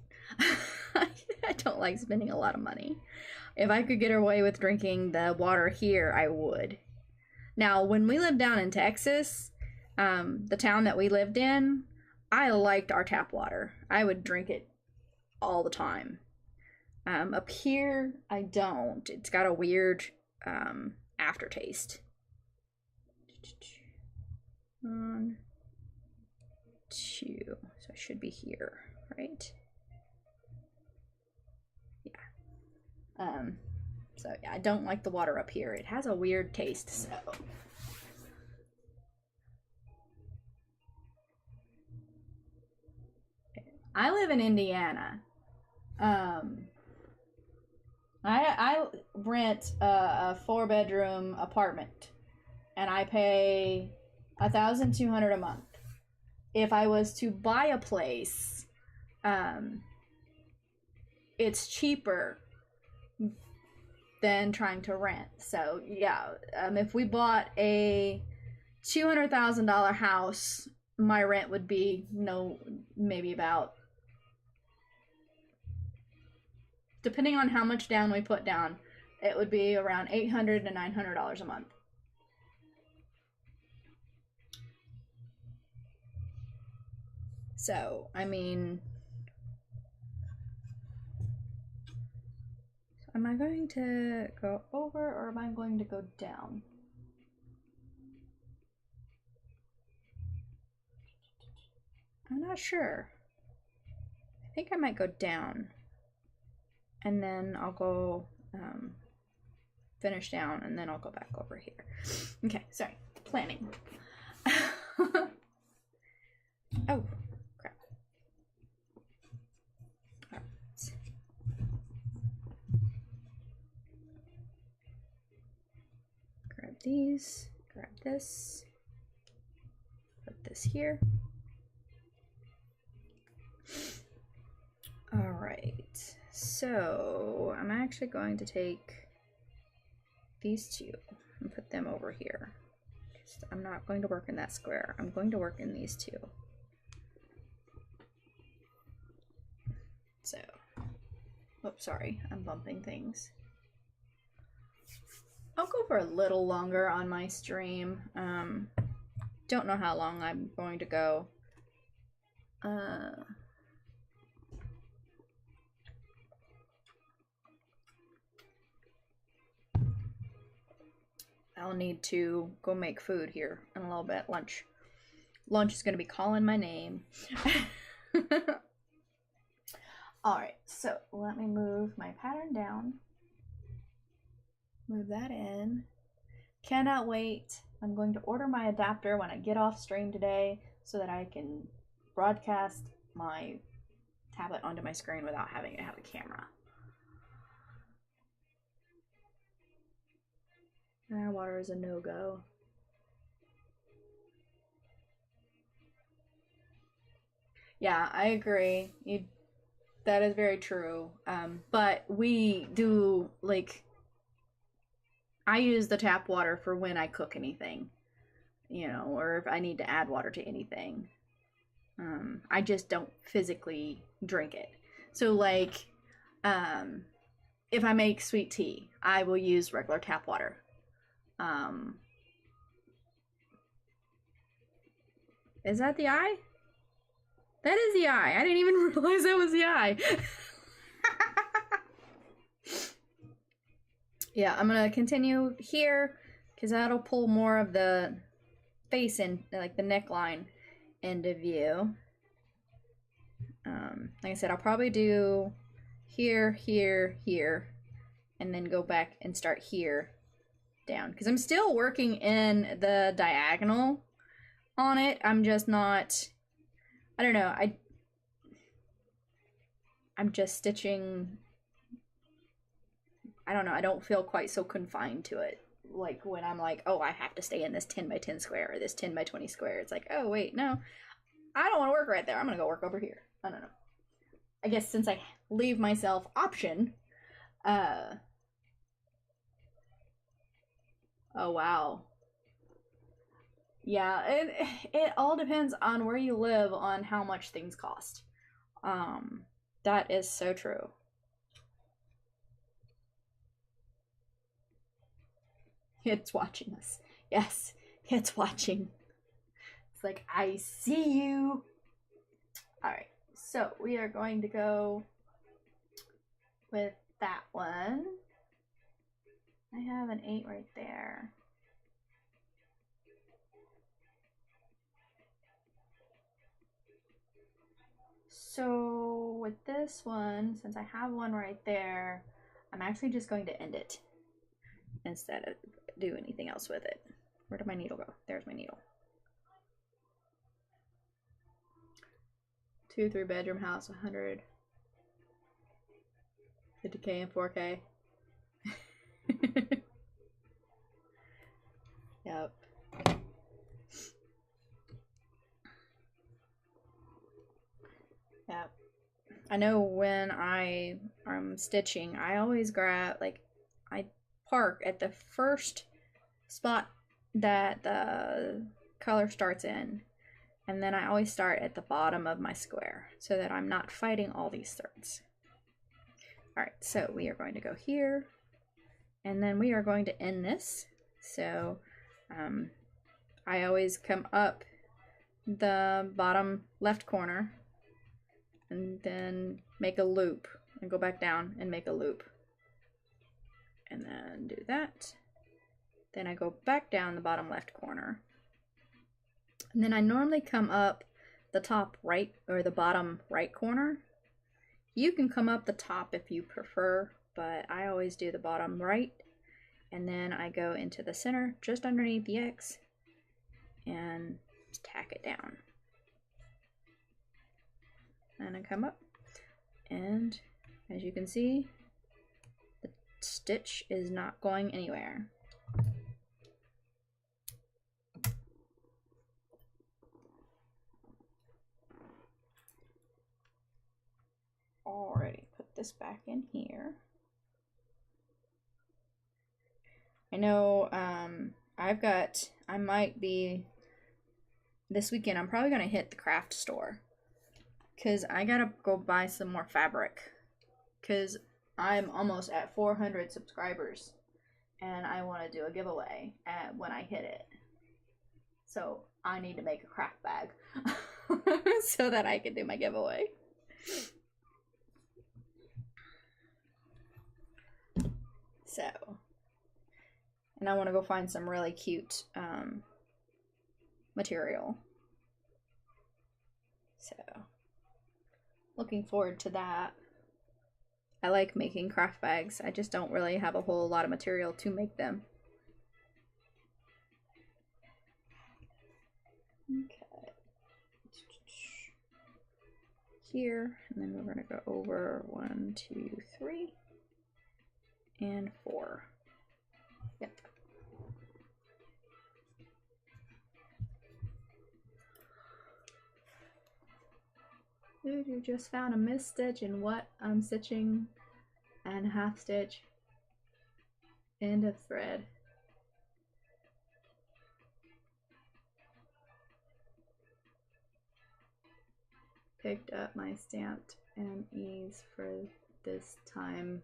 I don't like spending a lot of money. If I could get away with drinking the water here, I would. Now, when we lived down in Texas, the town that we lived in, I liked our tap water. I would drink it all the time. Up here, I don't. It's got a weird aftertaste. 1, 2. So I should be here, right? Yeah. So yeah, I don't like the water up here. It has a weird taste, so. I live in Indiana. I rent a 4-bedroom apartment, and I pay $1,200 a month. If I was to buy a place, it's cheaper than trying to rent. So yeah, if we bought a $200,000 house, my rent would be maybe about, depending on how much down we put down, it would be around $800 to $900 a month. So, I mean, am I going to go over or am I going to go down? I'm not sure. I think I might go down. And then I'll go finish down, and then I'll go back over here. Okay, sorry. Planning. Oh, crap. All right. Grab these. Grab this. Put this here. All right. So I'm actually going to take these two and put them over here. I'm not going to work in that square. I'm going to work in these two. So, oops, sorry, I'm bumping things. I'll go for a little longer on my stream. Don't know how long I'm going to go. I'll need to go make food here in a little bit. Lunch is going to be calling my name. Alright, so let me move my pattern down. Move that in. Cannot wait. I'm going to order my adapter when I get off stream today so that I can broadcast my tablet onto my screen without having to have a camera. Mineral water is a no-go. Yeah, I agree. That is very true. But we do, like, I use the tap water for when I cook anything, or if I need to add water to anything. I just don't physically drink it. So, like, if I make sweet tea, I will use regular tap water. Is that the eye? That is the eye. I didn't even realize that was the eye. Yeah, I'm gonna continue here because that'll pull more of the face in, like the neckline, into view. Like I said, I'll probably do here, here, here, and then go back and start here down because I'm still working in the diagonal on it. I'm just not, I don't know, I'm just stitching, I don't know, I don't feel quite so confined to it. Like when I'm like, oh, I have to stay in this 10 by 10 square or this 10 by 20 square. It's like, oh, wait, no, I don't want to work right there. I'm going to go work over here. I don't know. I guess since I leave myself option, oh, wow. Yeah, it all depends on where you live on how much things cost. That is so true. It's watching us. Yes, it's watching. It's like, I see you. Alright, so we are going to go with that one. I have an 8 right there. So with this one, since I have one right there, I'm actually just going to end it instead of do anything else with it. Where did my needle go? There's my needle. 2 3-bedroom house, 100 50K and 4K. Yep. Yep. I know when I am stitching, I always grab, like, I park at the first spot that the color starts in, and then I always start at the bottom of my square so that I'm not fighting all these threads. Alright, so we are going to go here, and then we are going to end this. So I always come up the bottom left corner and then make a loop and go back down and make a loop, and then do that. Then I go back down the bottom left corner, and then I normally come up the top right or the bottom right corner. You can come up the top if you prefer, but I always do the bottom right, and then I go into the center just underneath the X and tack it down. And I come up, and as you can see, the stitch is not going anywhere. Already put this back in here. I know I might be, this weekend, I'm probably going to hit the craft store, because I got to go buy some more fabric, because I'm almost at 400 subscribers, and I want to do a giveaway when I hit it. So I need to make a craft bag so that I can do my giveaway. So, and I want to go find some really cute material. So, looking forward to that. I like making craft bags. I just don't really have a whole lot of material to make them. Okay. Here, and then we're going to go over 1, 2, 3. And 4. Yep. Dude, you just found a missed stitch in what I'm stitching and half stitch. End of thread. Picked up my stamped MEs for this time.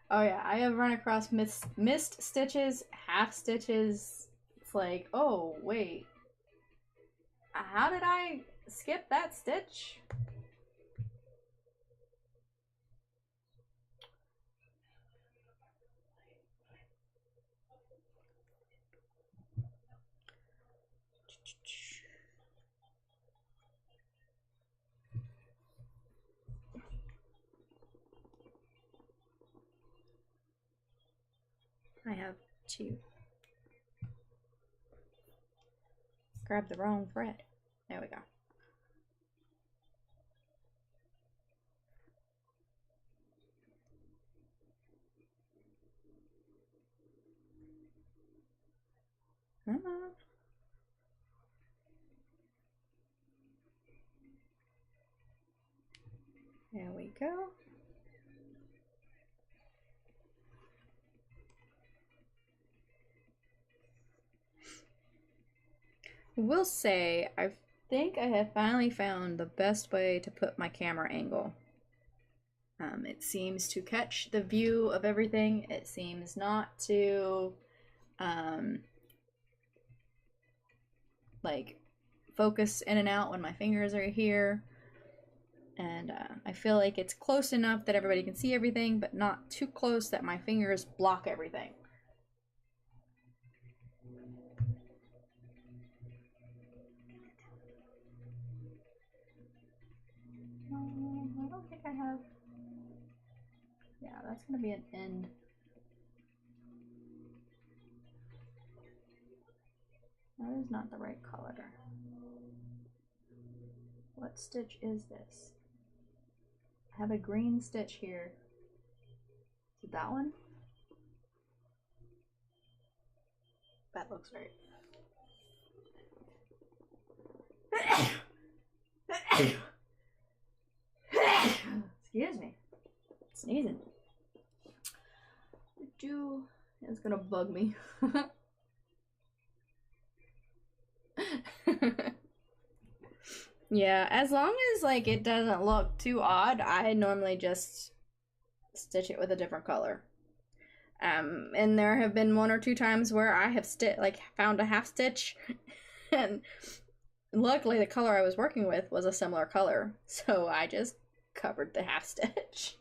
Oh yeah, I have run across missed stitches, half stitches. It's like, oh wait, how did I skip that stitch? I have to grab the wrong thread. There we go. Come on. There we go. I will say, I think I have finally found the best way to put my camera angle. It seems to catch the view of everything. It seems not to, like, focus in and out when my fingers are here. And I feel like it's close enough that everybody can see everything, but not too close that my fingers block everything. I don't think I have. Yeah, that's gonna be an end. That is not the right color. What stitch is this? I have a green stitch here. Is it that one? That looks right. Excuse me. Sneezing. It's gonna bug me. Yeah, as long as like it doesn't look too odd, I normally just stitch it with a different color. And there have been 1 or 2 times where I have found a half stitch, and luckily the color I was working with was a similar color, so I just covered the half stitch.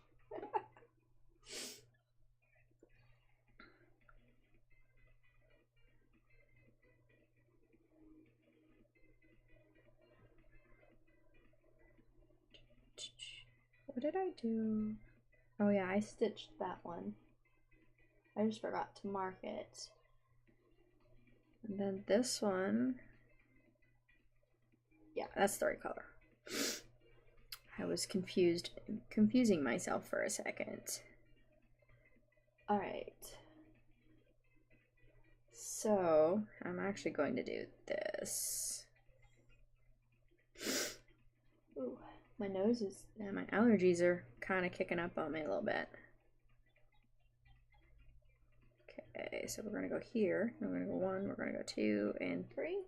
What did I do? Oh yeah, I stitched that one. I just forgot to mark it. And then this one, yeah, that's the right color. I was confusing myself for a second. All right. So I'm actually going to do this. Ooh, my nose is, and my allergies are kind of kicking up on me a little bit. Okay, so we're gonna go here. We're gonna go 1, we're gonna go 2 and 3.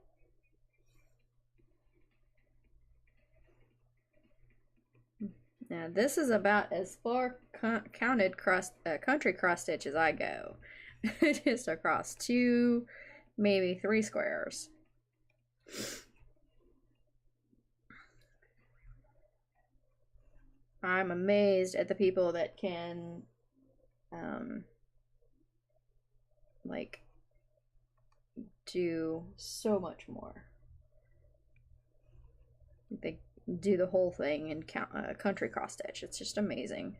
Now this is about as far counted country cross stitch as I go. Just across 2, maybe 3 squares. I'm amazed at the people that can like do so much more. They do the whole thing in country cross stitch. It's just amazing.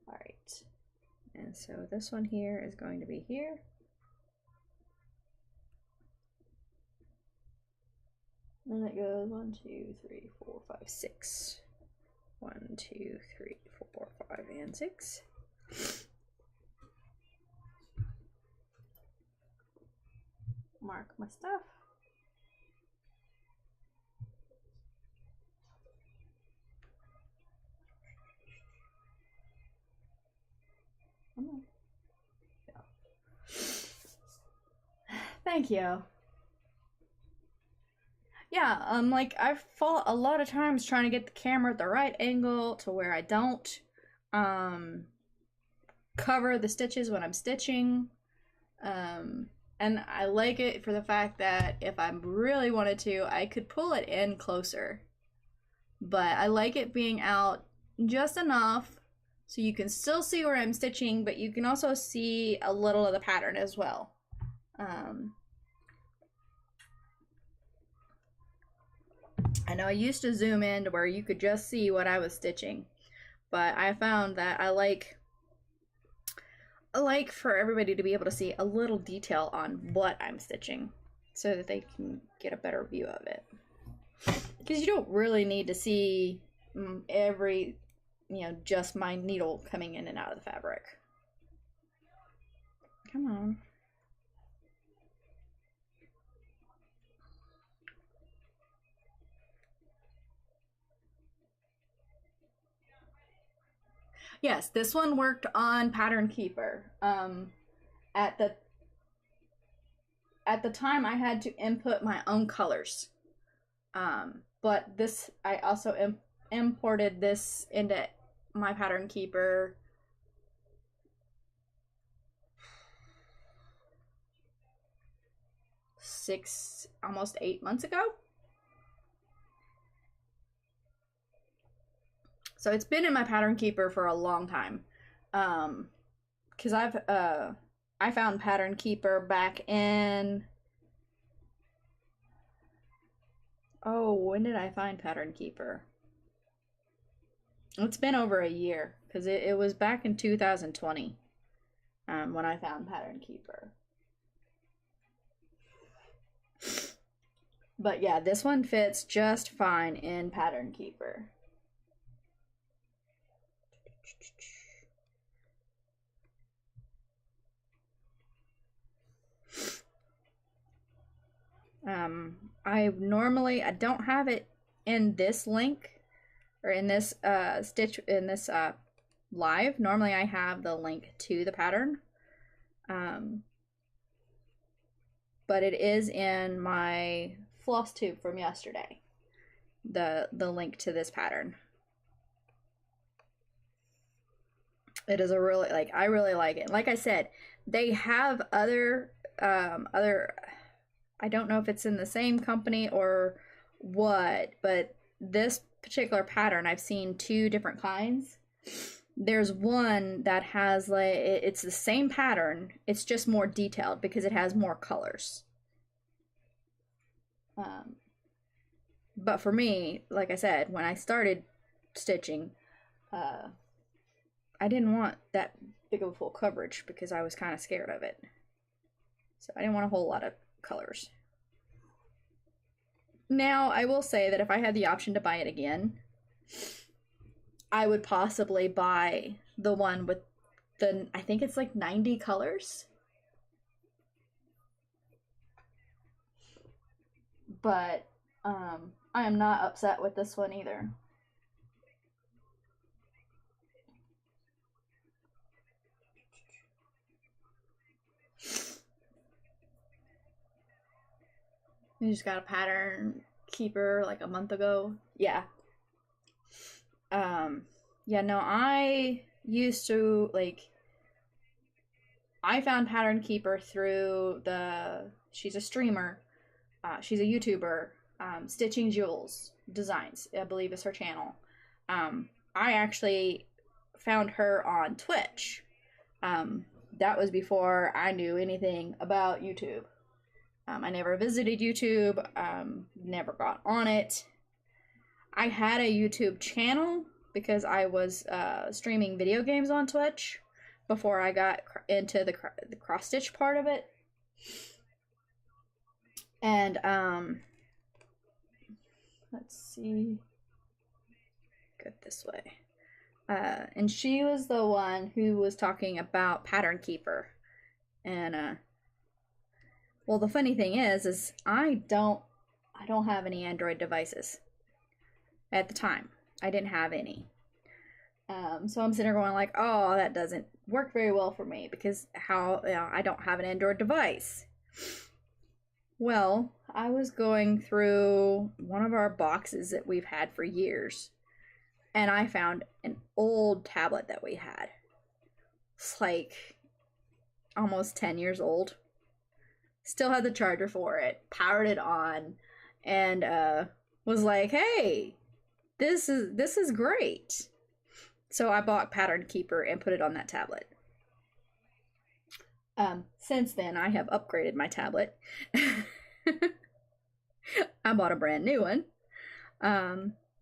All right, and so this one here is going to be here. And it goes 1, 2, 3, 4, 5, 6. 1, 2, 3, 4, 5, and 6. Mark my stuff. Come on. Yeah. Thank you. Yeah, like I've fought a lot of times trying to get the camera at the right angle to where I don't cover the stitches when I'm stitching. And I like it for the fact that if I really wanted to, I could pull it in closer. But I like it being out just enough so you can still see where I'm stitching, but you can also see a little of the pattern as well. I know I used to zoom in to where you could just see what I was stitching, but I found that I like for everybody to be able to see a little detail on what I'm stitching so that they can get a better view of it. Because you don't really need to see every, just my needle coming in and out of the fabric. Come on. Yes, this one worked on Pattern Keeper. At the time, I had to input my own colors. But this, I also imported this into my Pattern Keeper almost 8 months ago. So it's been in my Pattern Keeper for a long time. Because I found Pattern Keeper back in, when did I find Pattern Keeper? It's been over a year, because it was back in 2020. when I found Pattern Keeper. But yeah, this one fits just fine in Pattern Keeper. I don't have it in this link or in this stitch in this live. Normally I have the link to the pattern. But it is in my floss tube from yesterday. The link to this pattern. It is a really I really like it. Like I said, they have other I don't know if it's in the same company or what, but this particular pattern, I've seen two different kinds. There's one that has it's the same pattern, it's just more detailed because it has more colors. But for me, like I said, when I started stitching, I didn't want that big of a full coverage because I was kind of scared of it. So I didn't want a whole lot of colors. Now, I will say that if I had the option to buy it again, I would possibly buy the one with I think it's 90 colors. But I am not upset with this one either. You just got a Pattern Keeper a month ago. Yeah. Yeah, no, I used to I found Pattern Keeper through she's a streamer. She's a YouTuber. Stitching Jewels Designs, I believe is her channel. I actually found her on Twitch. That was before I knew anything about YouTube. I never visited YouTube, never got on it. I had a YouTube channel because I was streaming video games on Twitch before I got into the cross stitch part of it. And let's see, go this way. And she was the one who was talking about Pattern Keeper. And well, the funny thing is I don't have any Android devices. At the time, I didn't have any. So I'm sitting there going oh, that doesn't work very well for me because I don't have an Android device. Well, I was going through one of our boxes that we've had for years, and I found an old tablet that we had. It's almost 10 years old. Still had the charger for it, powered it on, and was hey, this is great. So I bought Pattern Keeper and put it on that tablet. Since then, I have upgraded my tablet. I bought a brand new one.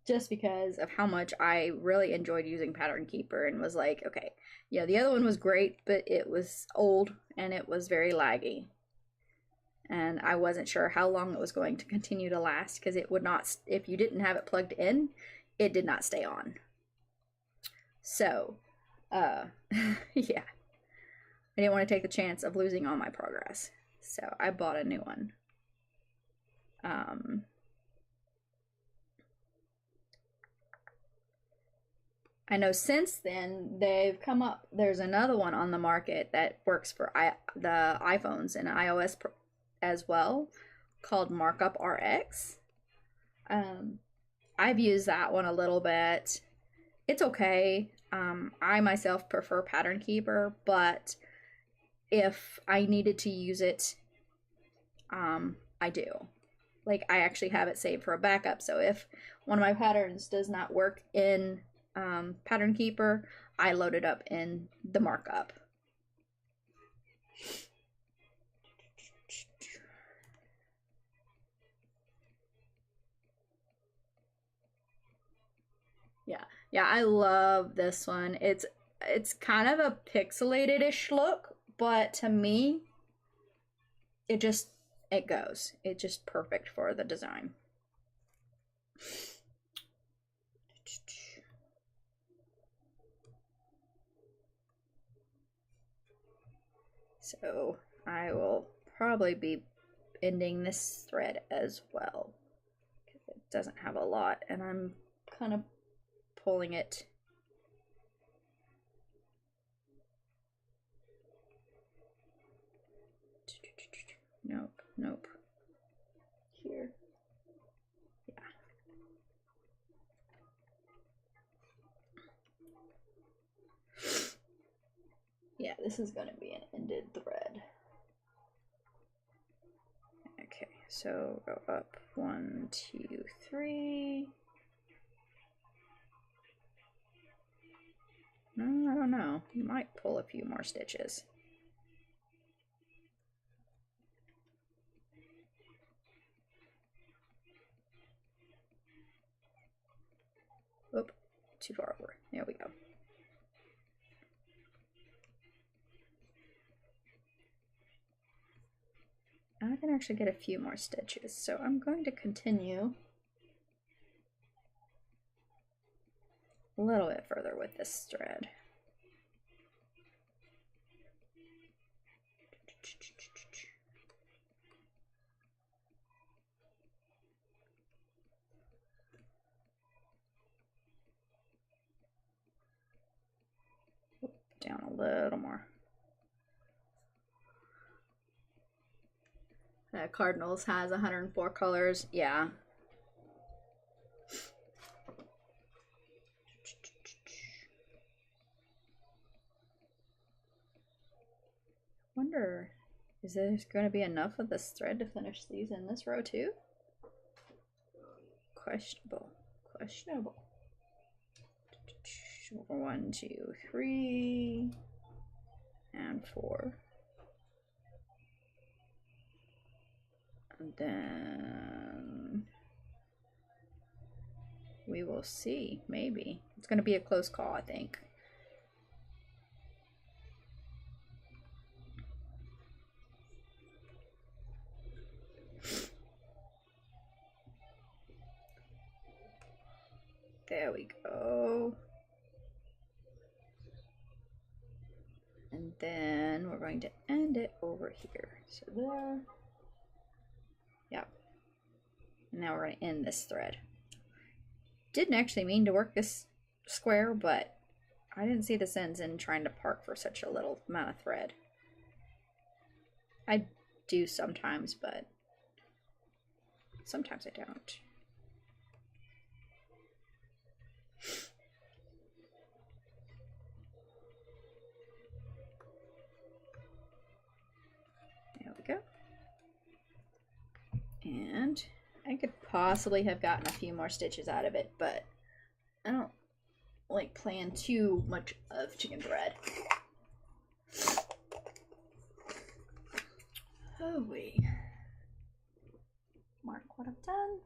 Just because of how much I really enjoyed using Pattern Keeper and was okay, yeah, the other one was great, but it was old and it was very laggy. And I wasn't sure how long it was going to continue to last because it would not, if you didn't have it plugged in, it did not stay on. So, yeah. I didn't want to take the chance of losing all my progress. So I bought a new one. I know since then they've come up, there's another one on the market that works for the iPhones and iOS as well, called Markup RX. I've used that one a little bit. It's okay. I myself prefer Pattern Keeper, but if I needed to use it, I do. I actually have it saved for a backup, so if one of my patterns does not work in Pattern Keeper, I load it up in the markup. Yeah, I love this one. It's kind of a pixelated-ish look, but to me, it goes. It's just perfect for the design. So I will probably be ending this thread as well, because it doesn't have a lot, and I'm kind of pulling it. Nope, nope. Here. Yeah. Yeah, this is going to be an ended thread. Okay, so go up 1, 2, 3. No, I don't know. You might pull a few more stitches. Oop, too far over. There we go. I can actually get a few more stitches, so I'm going to continue a little bit further with this thread. Down a little more. Cardinals has 104 colors. Yeah. Wonder, is there going to be enough of this thread to finish these in this row too? Questionable. Questionable. 1, 2, 3, and 4. And then we will see. Maybe it's going to be a close call, I think. There we go. And then we're going to end it over here. So there. Yep. And now we're going to end this thread. Didn't actually mean to work this square, but I didn't see the sense in trying to park for such a little amount of thread. I do sometimes, but sometimes I don't. There we go. And I could possibly have gotten a few more stitches out of it, but I don't like playing too much of chicken thread. Oh wait. Mark what I've done.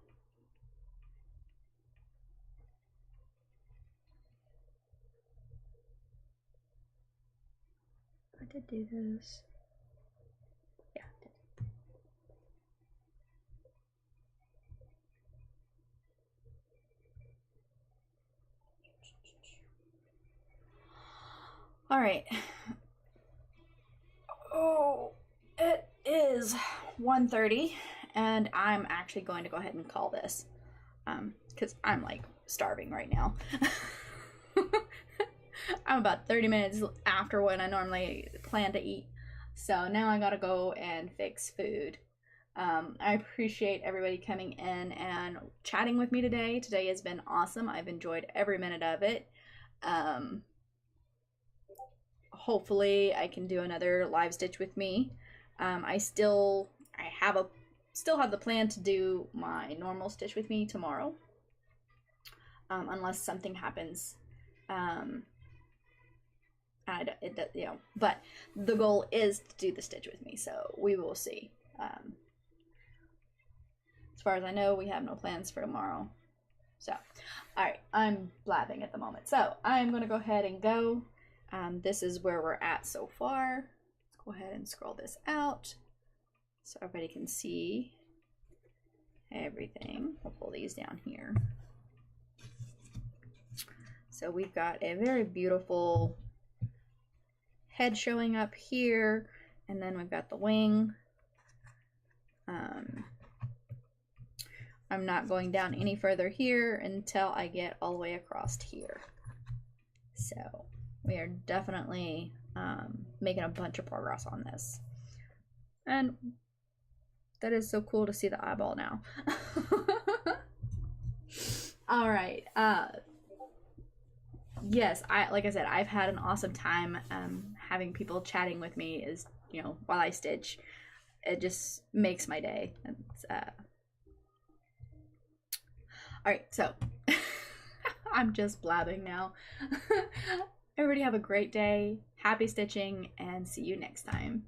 I did do this. Yeah, I did. All right. Oh, it is 1:30, and I'm actually going to go ahead and call this, because I'm like starving right now. I'm about 30 minutes after when I normally plan to eat, so now I gotta go and fix food. I appreciate everybody coming in and chatting with me today. Today has been awesome. I've enjoyed every minute of it. Hopefully I can do another live stitch with me. I still have the plan to do my normal stitch with me tomorrow, unless something happens. But the goal is to do the stitch with me, so we will see. As far as I know, we have no plans for tomorrow. So, alright, I'm blabbing at the moment. So, I'm going to go ahead and go. This is where we're at so far. Let's go ahead and scroll this out so everybody can see everything. We'll pull these down here. So we've got a very beautiful head showing up here, and then we've got the wing. I'm not going down any further here until I get all the way across here. So we are definitely making a bunch of progress on this. And that is so cool to see the eyeball now. All right. Yes, like I said, I've had an awesome time having people chatting with me as, you know, while I stitch. It just makes my day. It's, all right, so I'm just blabbing now. Everybody have a great day. Happy stitching, and see you next time.